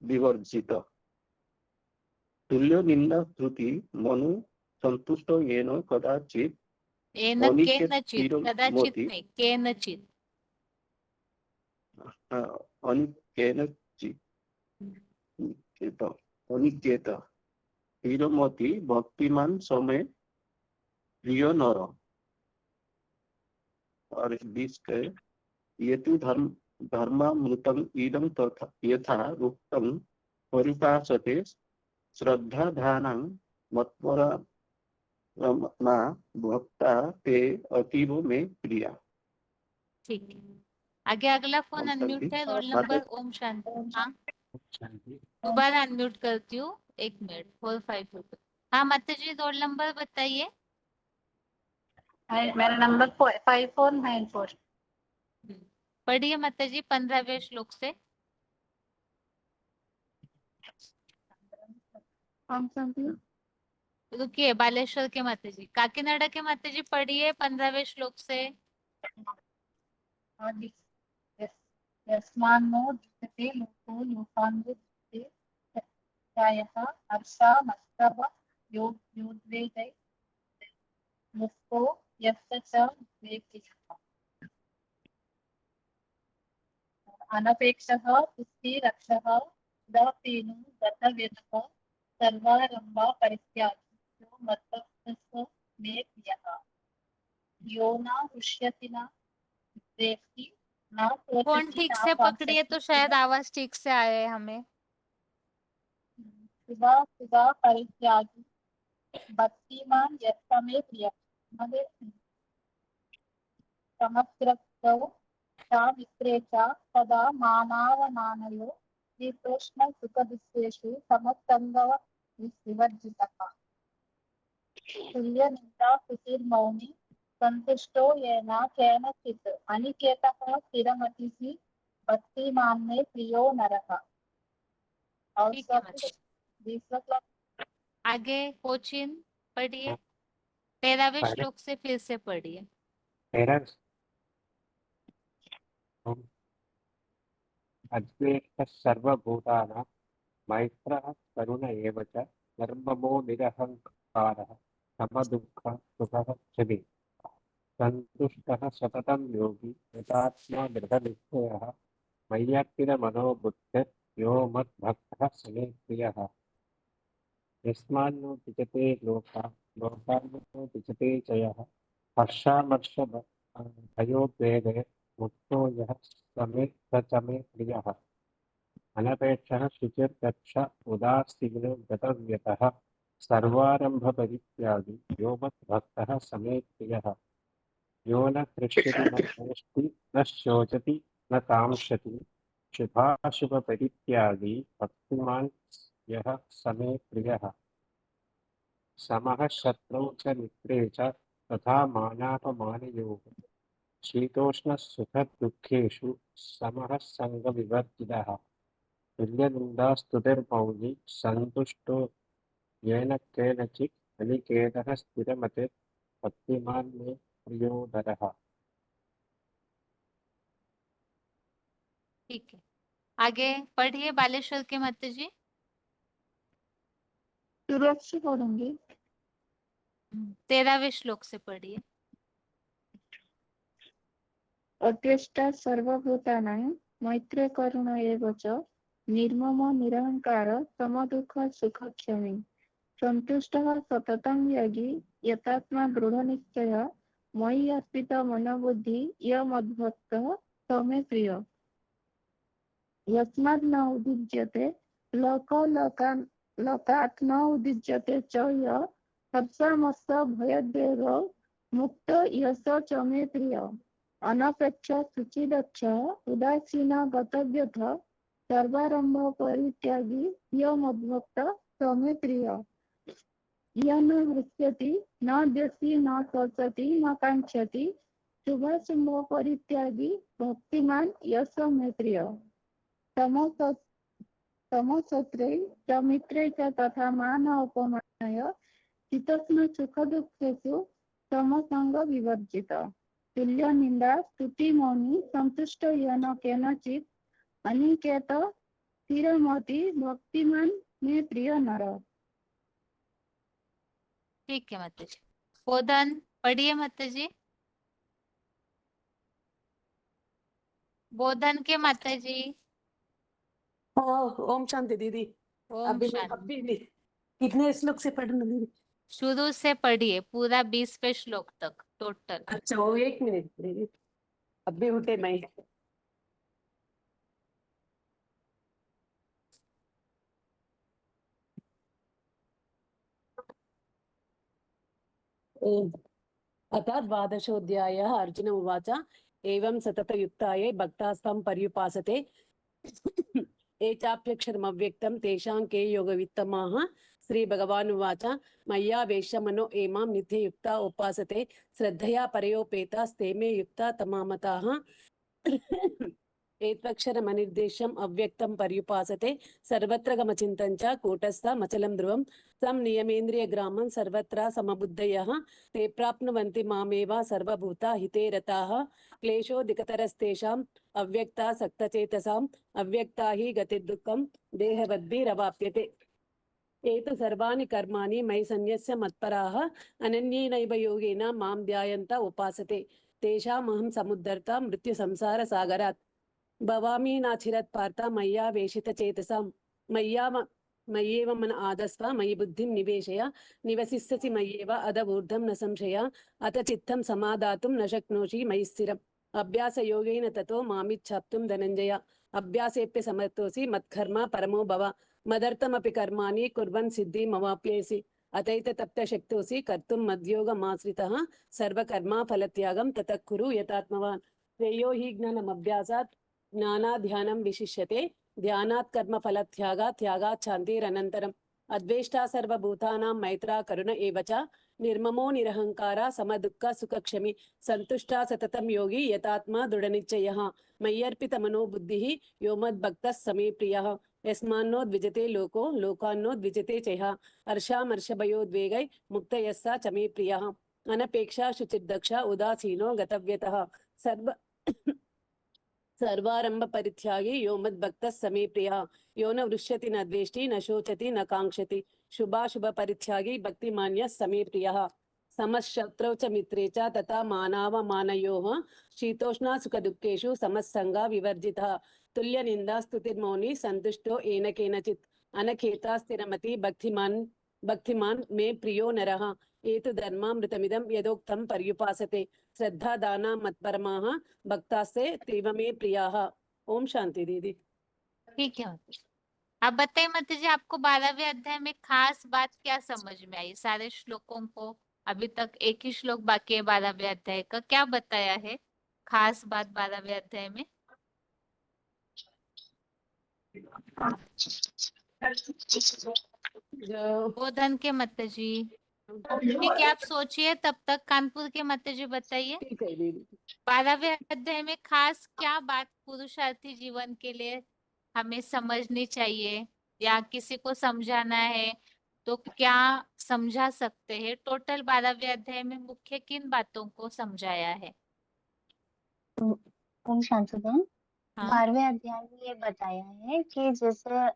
विवर्जित। तुल्य निंदा स्तुति मनु संतुष्ट येन कदाचित एन अनिकेत केनचित, तीरम कदाचित मोति नहीं, केनचित। अनिकेनचित अनिकेत तीरमति भक्तिमान समय प्रिय नर। और 20 के ये तो धर्मामृतम इदं तथा यथा उक्तं परिपासते श्रद्धा ध्यानं मत्परा मा भक्ता ते अतीव में प्रिया। ठीक है, आगे अगला फोन ओम शांति। अनम्यूट है, रोल माता नंबर ओम शांति। हाँ, दोबारा अनम्यूट करती हूँ, 1 मिनट। 452। हाँ माता जी, रोल नंबर बताइए। मेरा नंबर 5494। पढ़िए माता जी 15वें श्लोक से। रुकिए, बालेश्वर के माता जी, काकीनाडा के माता जी पढ़िए 15वें श्लोक से। यस्मान्नो द्वितीयते लोको लोकान्नो द्वितीयते प्रायः हर्षामर्षः योद्वेगै मुक्तो यस्य च विवेकिनः अनपेक्षः तुष्टिरक्षः उदासीनो गतव्यतः सर्वारम्भा परित्यागी यो मद्भक्तः मे प्रियः। यो न हृष्यति न द्वेष्टि न फोन क्रोधति ठीक न से पकड़िए कांक्षति तो शायद आवाज ठीक से आए हमें। सुबह सुबह परित्यागी भक्तिमान यत्तमे प्रिय। मदे समस्रक्तौ मित्रे च तदा मानावमानयो शीतोष्ण सुखदुःखेषु समसंगव विवर्जितः। तुल्य निंदा सुचिर्मौनि संतुष्टो येन केनचित् अनिकेतः स्थिरमतिः भक्तिमान में प्रियो नरः। और ठीक है सब माता जी। 20 आगे कोचिन पढ़िए 13वें श्लोक से फिर से पढ़िए। अद्वैतः सर्वभूतानां मैत्रः करुण एव च निर्ममो निरहङ्कारः समदुःखः सुखः क्षमी सन्तुष्टः सततं योगी यतात्मा दृढनिश्चयः मय्यर्पितमनोबुद्धिर्यो मद्भक्तः स मे प्रियः। यस्मान्नो द्विजते लोकान्नो द्विजते च यः हर्षामर्ष भयोद्वेगे मुक्तो यः स च मे प्रियः। अनपेक्षः शुचिर्दक्ष उदासीनो गतव्यतः सर्वारम्भपरित्यागी यो मद्भक्तः समे प्रियः यो न हृष्यति न द्वेष्टि न शोचति न कांक्षति शुभाशुभपरित्यागी भक्तिमान् यः समे प्रियः समः शत्रौ च मित्रे च तथा मानापमानयोः शीतोष्णसुखदुःखेषु समः सङ्गविवर्जितः तुल्यनिन्दास्तुतिर्मौनी सन्तुष्टो येन केनचित् अनिकेतः स्थिरमते भक्तिमान् मे प्रियोदरः। ठीक है, आगे पढ़िए बालेश्वर के मत जी। शुरुआत से पढ़ूंगी। 13वें श्लोक से पढ़िए। अद्वेष्टा सर्वभूतानां मैत्रे करुण एव च निर्ममो निरहंकार समदुःख सुखक्षमी संतुष्टः सततं योगी यतात्मा दृढनिश्चयः मयि अर्पित मनोबुद्धि य मद्भक्तः स मे प्रिय यस्माद् न उद्युज्यते लोकात् न उद्युज्यते च य हर्षमस्य भयद्वेगो मुक्त यस च मे प्रिय अनपेक्ष शुचिदक्ष उदासीन गतव्यथ सर्वारंभ परित्यागी य मद्भक्त स मे प्रिय य न हृष्यति न द्वेष्टि न शोचति न कांक्षति शुभाशुभ परित्यागी भक्तिमान यस मे प्रिय तमोसत्रे च मित्रे च तथा मान अपमानय शीतोष्ण सुख दुःखेषु समसंग विवर्जित तुल्य निंदा स्तुति मौनी संतुष्ट येन केनचित् अनिकेत स्थिरमति भक्तिमान में प्रिय नर। ठीक है माता जी। बोधन पढ़िए माता जी। बोधन के माता जी। ओम शांति दीदी। ओम शांति। अभी भी कितने श्लोक से पढ़ना दीदी? शुरू से पढ़िए पूरा 20वें श्लोक तक टोटल। अच्छा, वो 1 मिनट दीदी, अभी उठे मैं। अतः 12ोऽध्यायः। अर्जुन उवाच एवं सततयुक्ताये भक्तास्त्वं पर्युपासते ये चाप्यक्षरमव्यक्तं तेषां के योगवित्तमाः। श्रीभगवानुवाच मय्यावेश्य मनो एमां नित्ययुक्ता उपासते श्रद्धया परयोपेतास्ते मे युक्ता तमामताः एत्वक्षरमनिर्देशम् अव्यक्तं पर्युपासते सर्वत्र गमचिन्तं च कूटस्थमचलं ध्रुवं तं नियमेन्द्रियग्रामं सर्वत्र समबुद्धयः ते प्राप्नुवन्ति मामेव सर्वभूता हिते रताः क्लेशोऽधिकतरस्तेषाम् अव्यक्ता सक्तचेतसाम् अव्यक्ता हि गतिर्दुःखं देहवद्भिरवाप्यते एतु सर्वाणि कर्माणि मयि सन्न्यस्य मत्पराः अनन्येनैव योगेन मां ध्यायन्त उपासते तेषामहं समुद्धर्ता मृत्युसंसारसागरात् भवामि नाचिरत् पार्थ मय्या वेशितचेतसां मय्येव मन आदस्व मयि बुद्धिं निवेशय निवसिष्यसि मय्येव अधवूर्ध्वं न संशय अथ चित्तं समादातुं न शक्नोषि मयि स्थिरम् अभ्यासयोगेन ततो मामिच्छाप्तुं धनञ्जय अभ्यासेऽप्य समर्थोऽसि मत्कर्म परमो भव मदर्थमपि कर्माणि कुर्वन् सिद्धिमवाप्यसि अतैतप्तशक्तोऽसि कर्तुं मद्योगमाश्रितः सर्वकर्मफलत्यागं ततः कुरु यथात्मवान् श्रेयो हि ज्ञानमभ्यासात् ज्ञानाध्यानं विशिष्यते ध्यानात् कर्मफलत्यागात् त्यागात् शान्तिरनन्तरम् अद्वेष्टा सर्वभूतानां मैत्रा करुण एव च निर्ममो निरहङ्कारा समदुःख सुखक्षमी सन्तुष्टा सततं योगी यतात्मा दृढनिश्चयः मय्यर्पितमनो बुद्धिः यो मद्भक्तः समे प्रियः यस्मान्नो द्विजते लोको लोकान्नो द्विजते च यः हर्षामर्षभयोद्वेगै मुक्त यस्सा च मे प्रियः अनपेक्षा शुचिर्दक्ष उदासीनो गतव्यतः सर्वारंभ परित्यागी यो मद्भक्तः समे प्रियः यो न वृष्यति न द्वेष्टि न शोचति न कांक्षति शुभाशुभ परित्यागी भक्तिमान्यः समे प्रियः समशत्रौ च मित्रे च तथा मानावमानयोः शीतोष्ण सुख दुःखेषु समस्संगा विवर्जितः तुल्य निंदा स्तुतिर्मौनी संतुष्टो येन केनचित् अनखेता स्थिरमति भक्तिमान् मे प्रियो नरः एतु धर्मामृतमिदं यदोक्तं पर्युपासते श्रद्धा दाना मत्परमाः भक्तास्ते तेव मे प्रियाः। ओम शांति दीदी। ठीक है माता जी। आप बताइए माता जी, आपको 12वें अध्याय में खास बात क्या समझ में आई? सारे श्लोकों को अभी तक एक ही श्लोक बाकी है 12वें अध्याय का, क्या बताया है खास बात 12वें अध्याय में? जो बोधन के माता जी। ठीक है, आप सोचिए, तब तक कानपुर के माता जी बताइए। ठीक है दीदी। 12वें अध्याय में खास क्या बात पुरुषार्थी जीवन के लिए हमें समझनी चाहिए, या किसी को समझाना है तो क्या समझा सकते हैं? टोटल 12वें अध्याय में मुख्य किन बातों को समझाया है? ओम शांति बहन, हाँ 12वें अध्याय में ये बताया है कि जैसे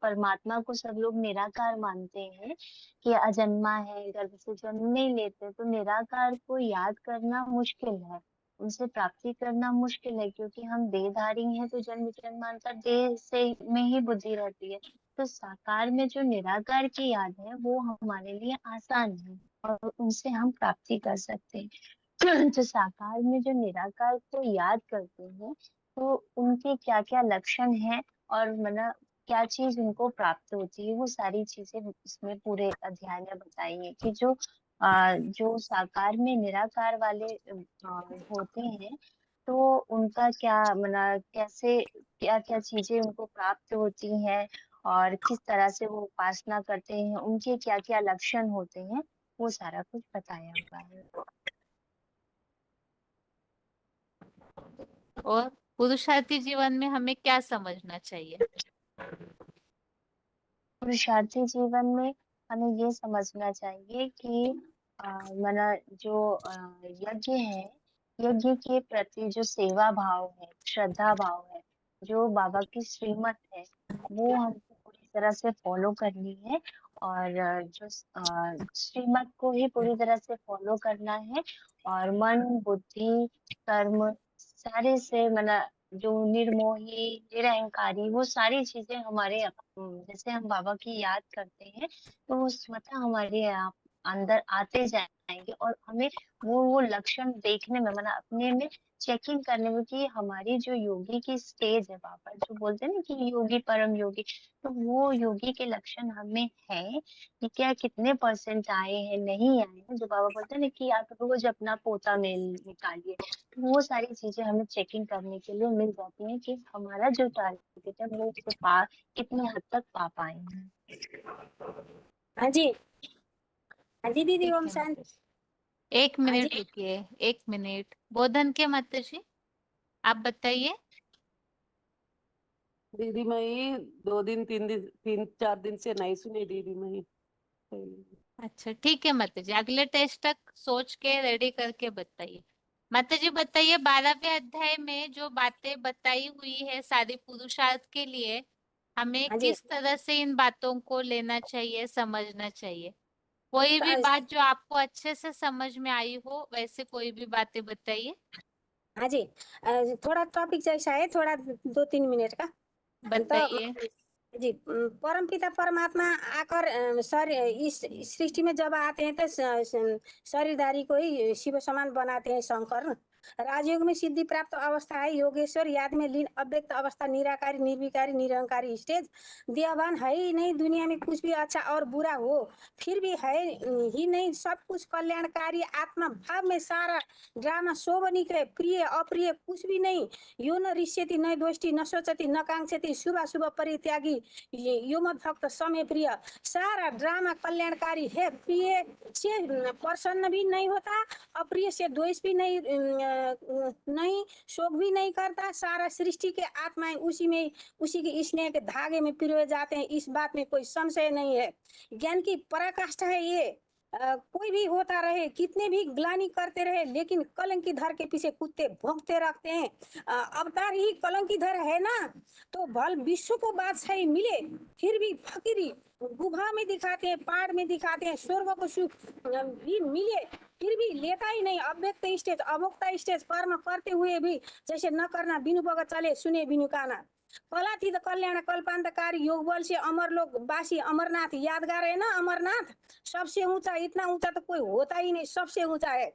परमात्मा को सब लोग निराकार मानते हैं कि अजन्मा है, गर्भ से जन्म नहीं लेते, तो निराकार को याद करना मुश्किल है, उनसे प्राप्ति करना मुश्किल है, क्योंकि हम देहधारी हैं तो जन्म जन्मांतर देह से में ही बुद्धि रहती है। तो साकार में जो निराकार की याद है वो हमारे लिए आसान है और उनसे हम प्राप्ति कर सकते हैं। जो साकार में जो निराकार को याद करते हैं तो उनके क्या क्या लक्षण हैं और मतलब क्या चीज उनको प्राप्त होती है, वो सारी चीजें इसमें पूरे अध्याय में बताई है कि जो साकार में निराकार वाले होते हैं तो उनका क्या मतलब कैसे क्या क्या चीजें उनको प्राप्त होती हैं और किस तरह से वो उपासना करते हैं, उनके क्या क्या लक्षण होते हैं, वो सारा कुछ बताया हुआ है। और पुरुषार्थी जीवन में हमें क्या समझना चाहिए? पुरुषार्थी जीवन में हमें ये समझना चाहिए कि माना जो यज्ञ है, यज्ञ के प्रति जो सेवा भाव है, श्रद्धा भाव है, जो बाबा की श्रीमत है, वो हमको पूरी तरह से फॉलो करनी है और जो श्रीमत को ही पूरी तरह से फॉलो करना है और मन बुद्धि कर्म सारे से मतलब जो निर्मोही निरहंकारी वो सारी चीजें हमारे जैसे हम बाबा की याद करते हैं तो वो स्वतः हमारे अंदर आते जाएंगे और हमें वो लक्षण देखने में मतलब अपने में चेकिंग करने में कि हमारी जो योगी की स्टेज है, बाबा जो बोलते हैं ना कि योगी परम योगी, तो वो योगी के लक्षण हमें है कि क्या कितने परसेंट आए हैं नहीं आए हैं, जो बाबा बोलते हैं ना कि आप रोज अपना पोता मेल निकालिए, तो वो सारी चीजें हमें चेकिंग करने के लिए मिल जाती हैं कि हमारा जो टारगेट है वो उससे कितने हद तक पा पाए हैं। हाँ जी, हाँ जी दीदी, ठीक ओम है शांति। माता जी। एक हाँ मिनट जी रुकिए, एक मिनट। बोधन के माता जी आप बताइए। दीदी मैं 2 दिन 3 4 दिन से नहीं सुनी दीदी मैं। अच्छा ठीक है माता जी, अगले टेस्ट तक सोच के रेडी करके बताइए। माता जी बताइए, 12वें अध्याय में जो बातें बताई हुई है सारी पुरुषार्थ के लिए, हमें हाँ जी। किस तरह से इन बातों को लेना चाहिए, समझना चाहिए? कोई भी तो बात जो आपको अच्छे से समझ में आई हो, वैसे कोई भी बातें बताइए। हाँ जी, थोड़ा टॉपिक जैसा है, थोड़ा 2-3 मिनट का। तो बताइए। जी, परम पिता परमात्मा आकर इस सृष्टि में जब आते हैं तो शरीरधारी को ही शिव समान बनाते हैं शंकर। राजयोग में सिद्धि प्राप्त अवस्था है योगेश्वर, याद में लीन अव्यक्त अवस्था, निराकारी निर्विकारी निरंकारी स्टेज। देहवान है ही नहीं, दुनिया में कुछ भी अच्छा और बुरा हो फिर भी है ही नहीं, सब कुछ कल्याणकारी आत्मा भाव में सारा ड्रामा शोभनिक है, प्रिय अप्रिय कुछ भी नहीं। यो न रिष्यति न दोष्टि न सोचति न कांक्षति, शुभ शुभ परित्यागी यो मत भक्त समय प्रिय। सारा ड्रामा कल्याणकारी है, प्रिय से प्रसन्न भी नहीं होता, अप्रिय से द्वेष भी नहीं शोक भी नहीं करता। सारा सृष्टि के आत्माएं उसी में उसी के स्नेह के धागे में पिरोए जाते हैं, इस बात में कोई संशय नहीं है। ज्ञान की पराकाष्ठा है ये। कोई भी होता रहे, कितने भी ग्लानि करते रहे, लेकिन कलंकीधर के पीछे कुत्ते भौंकते रखते हैं। अवतार ही कलंकीधर है ना, तो भल विश्व को बादशाही मिले फिर भी फकीरी गुफा में दिखाते हैं, पहाड़ में दिखाते हैं, स्वर्ग को सुख भी मिले फिर भी लेता ही नहीं। अव्यक्त स्टेज अभोक्ता स्टेज, कर्म करते हुए भी जैसे न करना बिनु भगत चले सुने बिनु काना। कलातीत कल्याण कल्पांतकारी योग बल से अमर लोग बासी अमरनाथ, यादगार है ना अमरनाथ, सबसे ऊंचा, इतना ऊंचा तो कोई होता ही नहीं, सबसे ऊंचा है।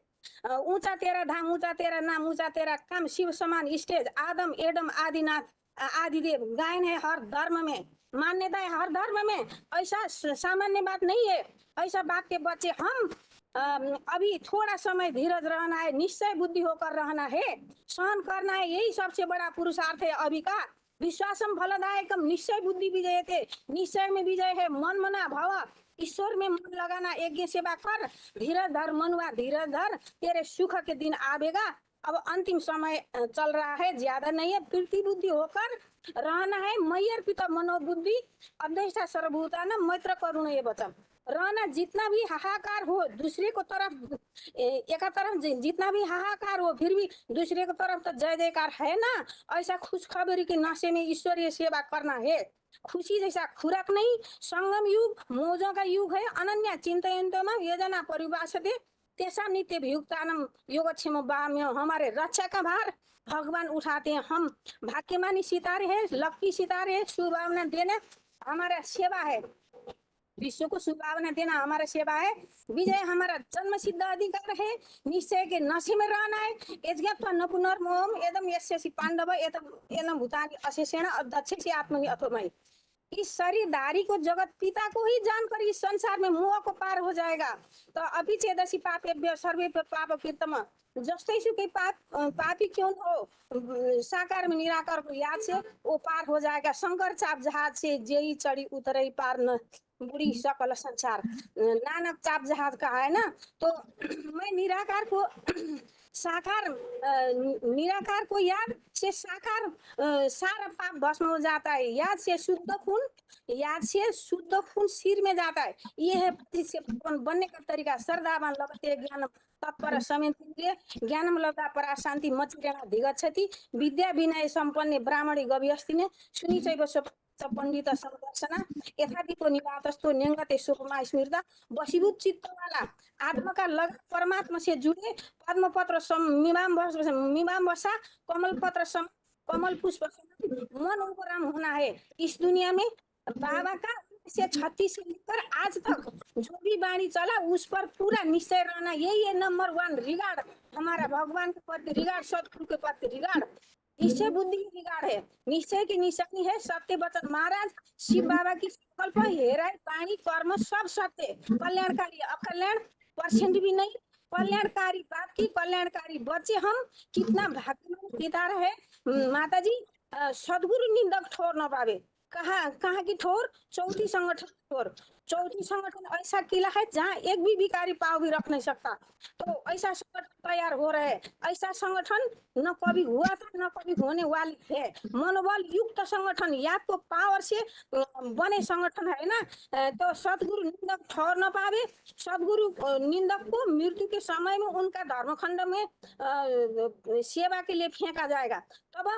ऊंचा तेरा धाम, ऊंचा तेरा नाम, ऊंचा तेरा काम, शिव समान स्टेज, आदम एडम आदिनाथ, आदिदेव गायन है हर धर्म में, मान्यता है हर धर्म में। ऐसा सामान्य बात नहीं है। ऐसा बात के बच्चे हम अभी थोड़ा समय धीरज रहना है, निश्चय बुद्धि होकर रहना है, सहन करना है, यही सबसे बड़ा पुरुषार्थ है अभी का। विश्वासम फलदायकम, निश्चय बुद्धि विजय थे, निश्चय में विजय है। मन मना भाव, ईश्वर में मन लगाना, यज्ञ सेवा कर, धीरज धर मनुआ धीरज धर, तेरे सुख के दिन आवेगा। अब अंतिम समय चल रहा है, ज्यादा नहीं है, प्रीति बुद्धि होकर रहना है। मैयर पिता मनोबुद्धि अध्यक्षा सर्वभूतान मैत्र करुण ये वचन रहना। जितना भी हाहाकार हो दूसरे को तरफ, एक तरफ जितना भी हाहाकार हो फिर भी दूसरे को तरफ तो जय जयकार है ना। ऐसा खुशखबरी के नशे में ईश्वरीय सेवा करना है। खुशी जैसा खुराक नहीं, संगम युग मौजों का युग है। अनन्या चिंतयन्तमा योजना परिभाषते तेसा नित्य भयुक्तानम योगक्षेम बाम्य। हमारे रक्षा का भार भगवान उठाते हैं। हम भाग्यमानी सितारे हैं, लक्की सितारे हैं, शुभभावना देना हमारा सेवा है। विश्व को शुभभावना देना हमारा सेवा है। विजय हमारा जन्म सिद्ध अधिकार है। निश्चय के नशे में रहना है। यज्ञात्वा न पुनर्मोहम एदम यस्यसि पांडव एनम भूतानि अशेषेण अध्यक्ष आत्मनि अथोमय। इस शरीरधारी को जगत पिता को ही जानकर इस संसार में मोह को पार हो जाएगा। तो अभी चेदसी पापेभ्य सर्वे पाप कृतम, जस्तै सुकै पापी क्यों हो, साकार में निराकार को याद से वो पार हो जाएगा। शंकर चाप जहाज से जेई चढ़ी उतरई पार न बुरी सकल संसार। नानक चाप जहाज का है ना। तो मैं निराकार को साकार, निराकार को याद से साकार सारा पाप भस्म हो जाता है। याद से शुद्ध खून, याद से शुद्ध खून सिर में जाता है। ये है बनने का तरीका। श्रद्धावान लगते ज्ञान तत्पर समेन्द्रिय ज्ञानम लब्धा परा शांति मचिरेण धिगच्छति। विद्या विनय संपन्ने ब्राह्मणे गव्यस्तिने सुनिचैव पंडित समदर्शना यथाधिको निवातस्थो निंगते सुखमा स्मृता। वशीभूत चित्त वाला आत्मा का लग परमात्मा से जुड़े पद्म पत्र मीमाम वसा कमल पत्र सम कमल पुष्प मन उपराम होना है। इस दुनिया में बाबा का 1936 से लेकर आज तक जो भी वाणी चला उस पर पूरा निश्चय रहना, यही है नंबर 1 रिगार्ड हमारा। भगवान के प्रति रिगार्ड, सदगुरु के प्रति रिगार्ड, निश्चय बुद्धि की रिगार्ड है। निश्चय की निशानी है सत्य वचन। महाराज शिव बाबा की संकल्प हेराई वाणी कर्म सब सत्य, कल्याणकारी अकल्याण परसेंट भी नहीं, कल्याणकारी बाप की कल्याणकारी बच्चे हम। कितना भाग्यवान पिता है माता जी। सदगुरु निंदक ठोर न पावे। कहाँ की ठोर? चौथी संगठन ठोर। चौथी संगठन ऐसा किला है जहाँ एक भी भिखारी पाव भी रख नहीं सकता। तो ऐसा संगठन तैयार हो रहा है। ऐसा संगठन न कभी हुआ था न कभी होने वाली है। मनोबल युक्त संगठन, याद को पावर से बने संगठन है ना। तो सदगुरु निंदक ठहर न पावे। सदगुरु निंदक को मृत्यु के समय में उनका धर्मखंड में सेवा के लिए फेंका जाएगा। तब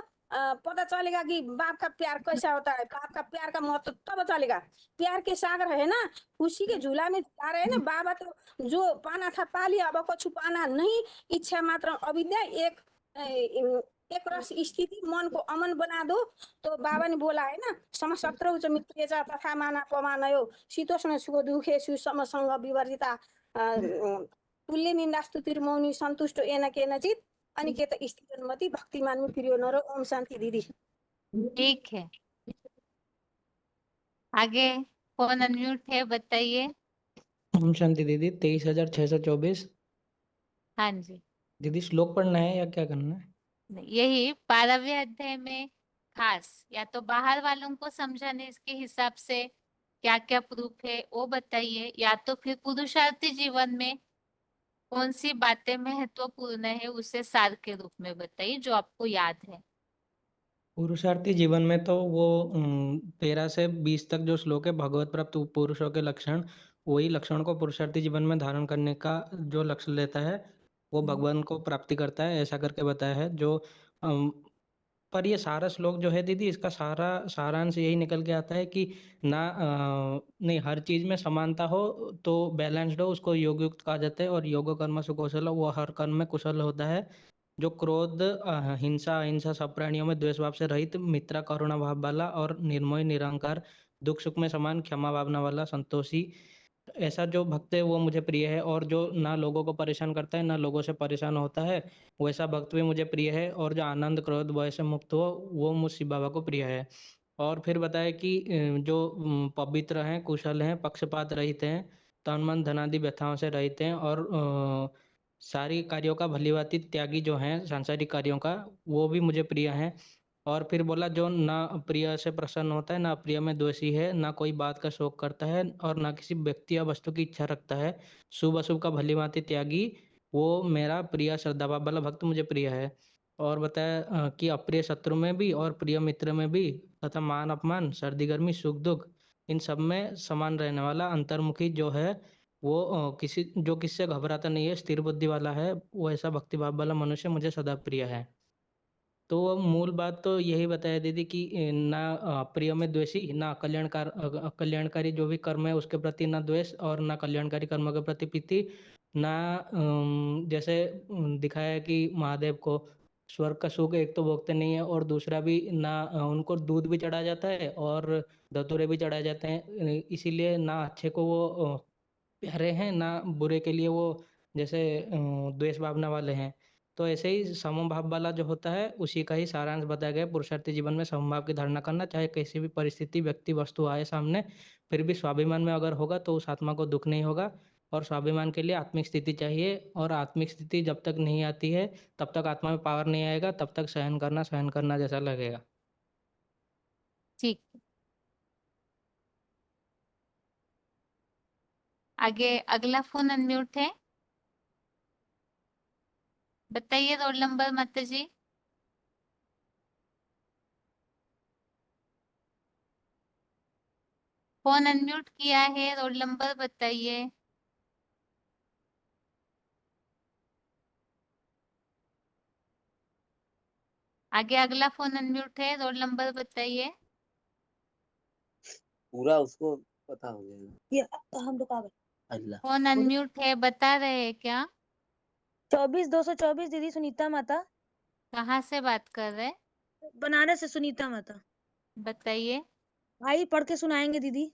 पता चलेगा कि बाप का प्यार कैसा होता है, बाप का प्यार का महत्व तब चलेगा। प्यार के सागर है ना, उसी के झूला में जा रहे हैं ना। बाबा तो जो पाना था पा लिया, अब को छुपाना नहीं। इच्छा मात्र अविद्या, एक रस स्थिति, मन को अमन बना दो। तो बाबा ने बोला है ना, समशत्रु च मित्रे च तथा माना पमानयो शीतोष्ण सुख दुखेषु समसंग विवर्जिता तुल्य निंदा स्तुतिर मौनी संतुष्ट एन केनचित अनिकेत स्थितिमति भक्तिमान में प्रियो नरो। ओम शांति दीदी। ठीक है, आगे फोन अनम्यूट है, बताइए। ओम शांति दीदी। 23,624। हाँ जी दीदी श्लोक पढ़ना है या क्या करना है? यही 12वें अध्याय में खास या तो बाहर वालों को समझाने इसके हिसाब से क्या क्या प्रूफ है वो बताइए, या तो फिर पुरुषार्थी जीवन में कौन सी बातें महत्वपूर्ण है उसे सार के रूप में बताइए जो आपको याद है। पुरुषार्थी जीवन में तो वो 13 से 20 तक जो श्लोक है, भगवत प्राप्त पुरुषों के लक्षण, वही लक्षण को पुरुषार्थी जीवन में धारण करने का जो लक्ष्य लेता है वो भगवान को प्राप्ति करता है, ऐसा करके बताया है। जो पर ये सारा श्लोक जो है दीदी, इसका सारांश यही निकल के आता है कि नहीं, हर चीज में समानता हो तो बैलेंस्ड हो, उसको योग युक्त कहा जाता है। और योग कर्म सुकौशल, वो हर कर्म में कुशल होता है। जो क्रोध, हिंसा, अहिंसा, सब प्राणियों में द्वेष भाव से रहित, मित्र, करुणा भाव वाला और निर्मोही, निरंकार, दुख सुख में समान, क्षमा भावना वाला, संतोषी, ऐसा जो भक्त है वो मुझे प्रिय है, और जो ना लोगों को परेशान करता है ना लोगों से परेशान होता है, वैसा भक्त भी मुझे प्रिय है। और जो आनंद क्रोध भय से मुक्त हो, वो मुझ शिव बाबा को प्रिय है। और फिर बताया कि जो पवित्र हैं, कुशल हैं, पक्षपात रहित हैं, तन मन धनादि व्यथाओं से रहित हैं, और सारी कार्यों का भलीभांति त्यागी जो हैं सांसारिक कार्यों का, वो भी मुझे प्रिय हैं। और फिर बोला जो ना प्रिय से प्रसन्न होता है, ना प्रिय में द्वेषी है, ना कोई बात का शोक करता है, और ना किसी व्यक्ति या वस्तु की इच्छा रखता है, शुभ अशुभ का भलीभांति त्यागी, वो मेरा प्रिय श्रद्धा भाव वाला भक्त मुझे प्रिय है। और बताया कि अप्रिय शत्रु में भी और प्रिय मित्र में भी, तथा मान अपमान, सर्दी गर्मी, सुख दुख, इन सब में समान रहने वाला अंतर्मुखी जो है, वो किससे घबराता नहीं है, स्थिर बुद्धि वाला है, वो ऐसा भक्ति भाव वाला मनुष्य मुझे सदा प्रिय है। तो मूल बात तो यही बताया दीदी कि ना प्रिय में द्वेषी, ना कल्याणकारी जो भी कर्म है उसके प्रति ना द्वेष, और ना कल्याणकारी कर्म के प्रति प्रीति, ना जैसे दिखाया है कि महादेव को स्वर्ग का सुख एक तो भोगते नहीं है, और दूसरा भी ना उनको दूध भी चढ़ाया जाता है और धतूरे भी चढ़ाए जाते हैं, इसीलिए ना अच्छे को वो प्यारे हैं, ना बुरे के लिए वो जैसे द्वेष भावना वाले हैं। तो ऐसे ही समभाव वाला जो होता है, उसी का ही सारांश बताया गया। पुरुषार्थी जीवन में समभाव की धारणा करना, चाहे कैसी भी परिस्थिति व्यक्ति वस्तु आए सामने, फिर भी स्वाभिमान में अगर होगा तो उस आत्मा को दुख नहीं होगा। और स्वाभिमान के लिए आत्मिक स्थिति चाहिए, और आत्मिक स्थिति जब तक नहीं आती है तब तक आत्मा में पावर नहीं आएगा, तब तक सहन करना जैसा लगेगा। ठीक। आगे अगला फोन अनम्यूट है, बताइए रोल नंबर माता जी। फोन अनम्यूट किया है, रोल नंबर बताइए। आगे अगला फोन अनम्यूट है, रोल नंबर बताइए। पूरा उसको पता हो जाएगा। ये हम लोग आ गए। अल्लाह फोन अनम्यूट है, बता रहे हैं क्या? 24 दीदी सुनीता माता। कहाँ से बात कर रहे हैं? बनारस से सुनीता माता। बताइए। आई पढ़ के सुनाएंगे दीदी।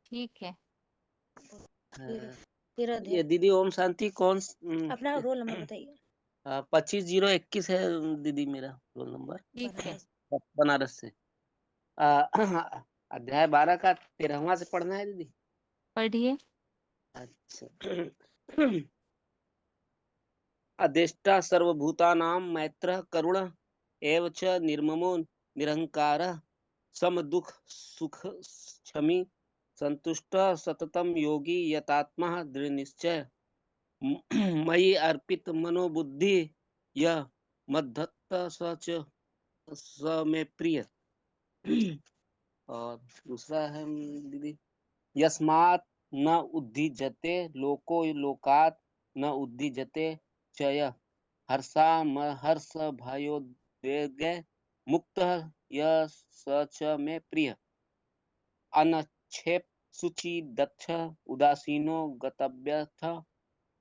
ठीक है। तेरा ये दीदी ओम शांति कौन अपना रोल नंबर बताइए। 25021 है दीदी मेरा रोल नंबर। ठीक है। बनारस से। अध्याय 12 का 13वां से पढ़ना है दीदी। पढ़िए। अच्छा। अदेष्टा सर्वभूतानां मैत्रः करुण एव च निर्ममो निरहंकारः समदुःख सुख क्षमी संतुष्टः सततं योगी यतात्मा दृढ़निश्चय मयि अर्पित मनोबुद्धि यः मद्भक्त स में प्रिय। और दूसरा है दीदी, यस्मात् न उद्धिजते लोको लोकात् न उद्धिजते चय हर्ष भयोद्वेगे मुक्तः यः स च में प्रिय। अनक्षेप शुचि दक्ष उदासीनो गतव्यथ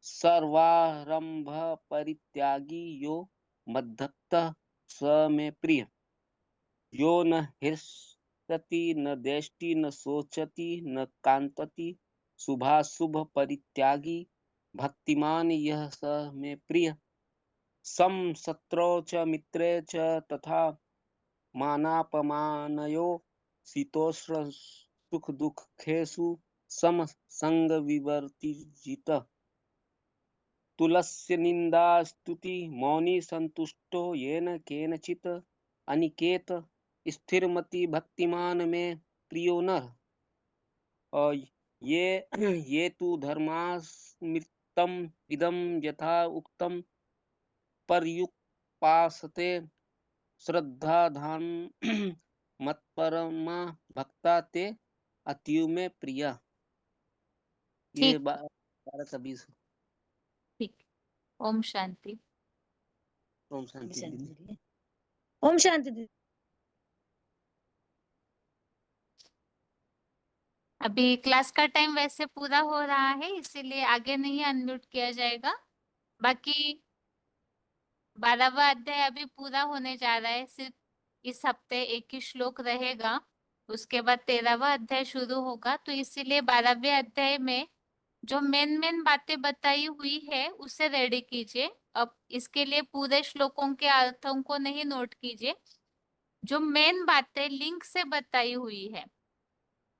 सर्वारंभ परित्यागी यो मद्भक्तः स में प्रिय। यो न हृष्यति न देष्टि न शोचति न कांतति शुभाशुभ परित्यागी भक्तिमान यः स में प्रिय। सम शत्रौ च मित्रे च तथा मानापमानयो शीतोष्ण सुख दुखेषु सम संग विवर्तिजित। तुलस्य निंदा स्तुति मौनी संतुष्टो येन केनचित अनिकेत स्थिरमति भक्तिमान में प्रियो नर। और ये तु धर्मास्मृतम इदम यथा उक्तम पर्युपासते श्रद्धाधान मत्परमा भक्ता ते अतियु में प्रिया। ये 12 का 20। ठीक। ओम शांति। ओम शांति दीदी। ओम शांति दीदी। अभी क्लास का टाइम वैसे पूरा हो रहा है, इसीलिए आगे नहीं अनम्यूट किया जाएगा। बाकी 12वां अध्याय अभी पूरा होने जा रहा है, सिर्फ इस हफ्ते एक ही श्लोक रहेगा। उसके बाद 13वां अध्याय शुरू होगा, तो इसीलिए 12वें अध्याय में जो मेन बातें बताई हुई है उसे रेडी कीजिए। अब इसके लिए पूरे श्लोकों के अर्थों को नहीं नोट कीजिए, जो मेन बातें लिंक से बताई हुई है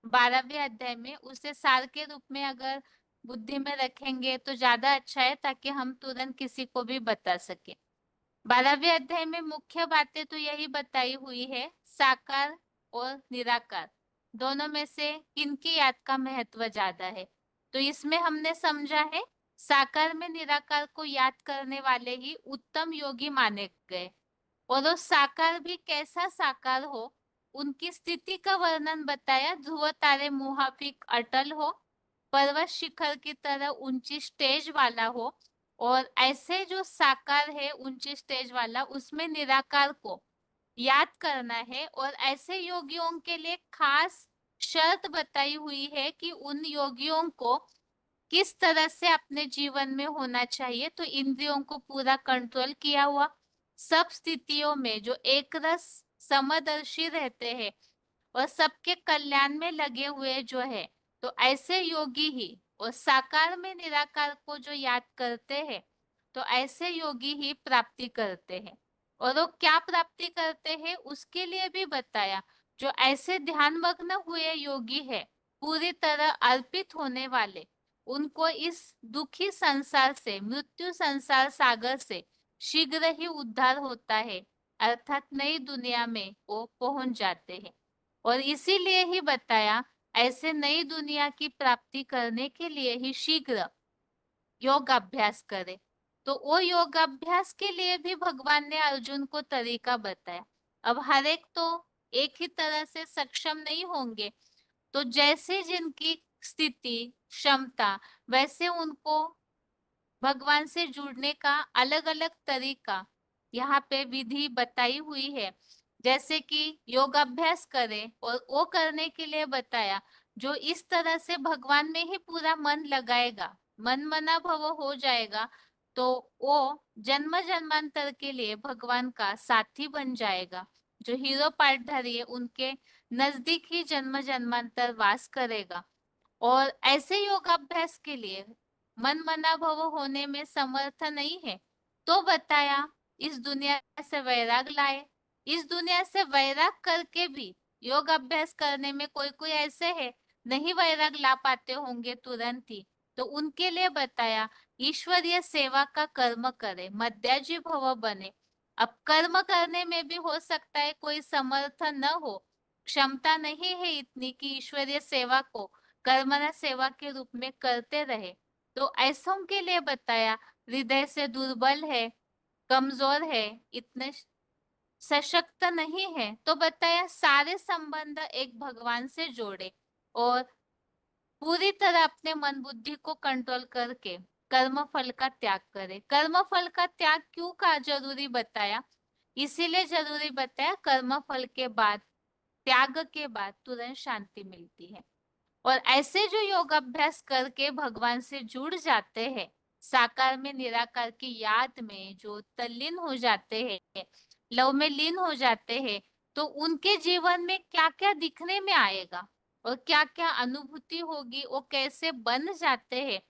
12वें अध्याय में, उसे सार के रूप में अगर बुद्धि में रखेंगे तो ज्यादा अच्छा है, ताकि हम तुरंत किसी को भी बता सके। 12वें अध्याय में मुख्य बातें तो यही बताई हुई है, साकार और निराकार दोनों में से किनकी याद का महत्व ज्यादा है। तो इसमें हमने समझा है साकार में निराकार को याद करने वाले ही उत्तम योगी माने गए, और वो साकार भी कैसा साकार हो, उनकी स्थिति का वर्णन बताया। ध्रुव तारे मुहाफिक अटल हो, पर्वत शिखर की तरह ऊंची स्टेज वाला हो, और ऐसे जो साकार है ऊंची स्टेज वाला, उसमें निराकार को याद करना है। और ऐसे योगियों के लिए खास शर्त बताई हुई है कि उन योगियों को किस तरह से अपने जीवन में होना चाहिए। तो इंद्रियों को पूरा कंट्रोल किया हुआ, सब स्थितियों में जो एक रस समदर्शी रहते हैं और सबके कल्याण में लगे हुए जो है, तो ऐसे योगी ही, और साकार में निराकार को जो याद करते हैं, तो ऐसे योगी ही प्राप्ति करते हैं। और वो क्या प्राप्ति करते हैं उसके लिए भी बताया। जो ऐसे ध्यान मग्न हुए योगी है, पूरी तरह अर्पित होने वाले, उनको इस दुखी संसार से, मृत्यु संसार सागर से शीघ्र ही उद्धार होता है, अर्थात नई दुनिया में वो पहुंच जाते हैं। और इसीलिए ही बताया, ऐसे नई दुनिया की प्राप्ति करने के लिए ही शीघ्र योग अभ्यास करे। तो वो योग अभ्यास के लिए भी भगवान ने अर्जुन को तरीका बताया। अब हर एक तो एक ही तरह से सक्षम नहीं होंगे, तो जैसे जिनकी स्थिति क्षमता, वैसे उनको भगवान से जुड़ने का अलग अलग तरीका यहाँ पे विधि बताई हुई है। जैसे कि योग अभ्यास करें, और वो करने के लिए बताया जो इस तरह से भगवान में ही पूरा मन लगाएगा, मन मना भव हो जाएगा, तो वो जन्म जन्मांतर के लिए भगवान का साथी बन जाएगा। जो हीरो पार्टधारी है उनके नजदीक ही जन्म जन्मांतर वास करेगा। और ऐसे योग अभ्यास के लिए मन मना भव होने में समर्थ नहीं है, तो बताया इस दुनिया से वैराग लाए। इस दुनिया से वैराग करके भी योग अभ्यास करने में कोई कोई ऐसे है नहीं वैराग ला पाते होंगे तुरंत ही, तो उनके लिए बताया ईश्वरीय सेवा का कर्म करे, मध्याजी भव बने। अब कर्म करने में भी हो सकता है कोई समर्थ न हो, क्षमता नहीं है इतनी कि ईश्वरीय सेवा को कर्मना सेवा के रूप में करते रहे, तो ऐसों के लिए बताया हृदय से दुर्बल है, कमजोर है, इतने सशक्त नहीं है, तो बताया सारे संबंध एक भगवान से जोड़े और पूरी तरह अपने मन बुद्धि को कंट्रोल करके कर्म फल का त्याग करे। कर्म फल का त्याग क्यों का जरूरी बताया, इसीलिए जरूरी बताया कर्म फल के बाद, त्याग के बाद तुरंत शांति मिलती है। और ऐसे जो योग अभ्यास करके भगवान से जुड़ जाते हैं, साकार में निराकार की याद में जो तल्लीन हो जाते हैं, लव में लीन हो जाते हैं, तो उनके जीवन में क्या क्या दिखने में आएगा और क्या क्या अनुभूति होगी, वो कैसे बन जाते हैं,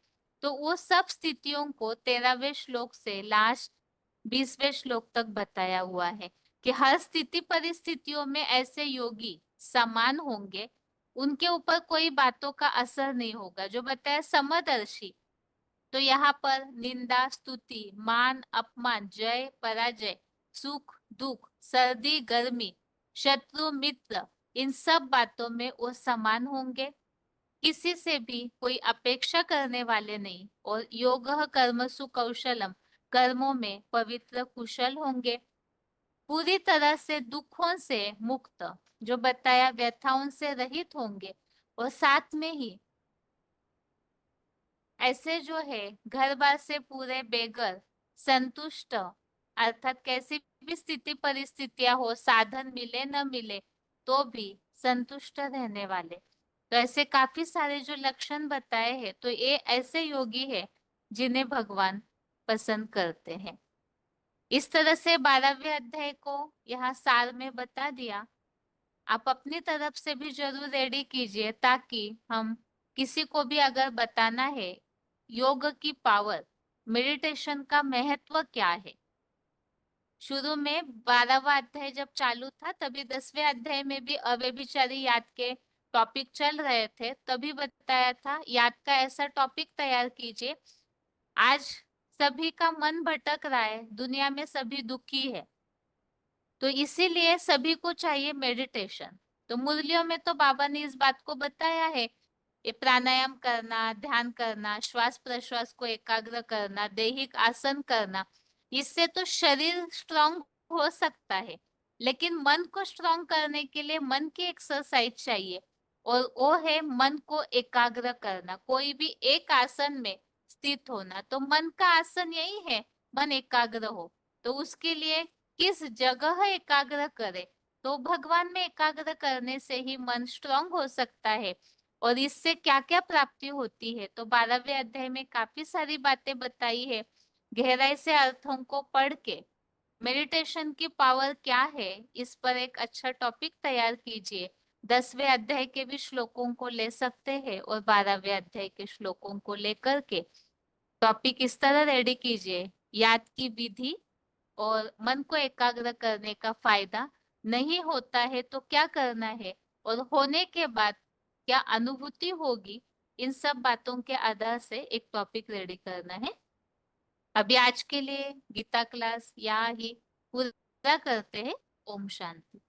तो वो सब स्थितियों को 13वें श्लोक से लास्ट 20वें श्लोक तक बताया हुआ है कि हर स्थिति परिस्थितियों में ऐसे योगी समान होंगे, उनके ऊपर कोई बातों का असर नहीं होगा। जो बताया समदर्शी, तो यहाँ पर निंदा स्तुति, मान अपमान, जय पराजय, सुख दुख, सर्दी गर्मी, शत्रु मित्र, इन सब बातों में वो समान होंगे, किसी से भी कोई अपेक्षा करने वाले नहीं। और योग कर्मसु कौशलम, कर्मों में पवित्र कुशल होंगे, पूरी तरह से दुखों से मुक्त, जो बताया व्यथाओं से रहित होंगे, और साथ में ही ऐसे जो है घर बार से पूरे बेघर, संतुष्ट, अर्थात कैसी भी स्थिति परिस्थितियां हो, साधन मिले न मिले तो भी संतुष्ट रहने वाले, तो ऐसे काफी सारे जो लक्षण बताए हैं, तो ये ऐसे योगी है जिन्हें भगवान पसंद करते हैं। इस तरह से 12वें अध्याय को यहाँ सार में बता दिया। आप अपनी तरफ से भी जरूर रेडी कीजिए, ताकि हम किसी को भी अगर बताना है योग की पावर, मेडिटेशन का महत्व क्या है। शुरू में 12वां अध्याय जब चालू था, तभी 10वें अध्याय में भी अव्यभिचारी याद के टॉपिक चल रहे थे, तभी बताया था याद का ऐसा टॉपिक तैयार कीजिए। आज सभी का मन भटक रहा है, दुनिया में सभी दुखी है, तो इसीलिए सभी को चाहिए मेडिटेशन। तो मुरलियों में तो बाबा ने इस बात को बताया है, ये प्राणायाम करना, ध्यान करना, श्वास प्रश्वास को एकाग्र करना, दैहिक आसन करना, इससे तो शरीर स्ट्रांग हो सकता है, लेकिन मन को स्ट्रांग करने के लिए मन की एक्सरसाइज चाहिए, और वो है मन को एकाग्र करना, कोई भी एक आसन में स्थित होना। तो मन का आसन यही है, मन एकाग्र हो। तो उसके लिए किस जगह एकाग्र करे, तो भगवान में एकाग्र करने से ही मन स्ट्रांग हो सकता है। और इससे क्या क्या प्राप्ति होती है, तो 12वें अध्याय में काफी सारी बातें बताई है। गहराई से अर्थों को पढ़ के मेडिटेशन की पावर क्या है, इस पर एक अच्छा टॉपिक तैयार कीजिए। 10वें अध्याय के भी श्लोकों को ले सकते हैं और 12वें अध्याय के श्लोकों को लेकर के टॉपिक इस तरह रेडी कीजिए। याद की विधि और मन को एकाग्र करने का फायदा, नहीं होता है तो क्या करना है, और होने के बाद क्या अनुभूति होगी, इन सब बातों के आधार से एक टॉपिक रेडी करना है। अभी आज के लिए गीता क्लास यहाँ ही पूरा करते हैं। ओम शांति।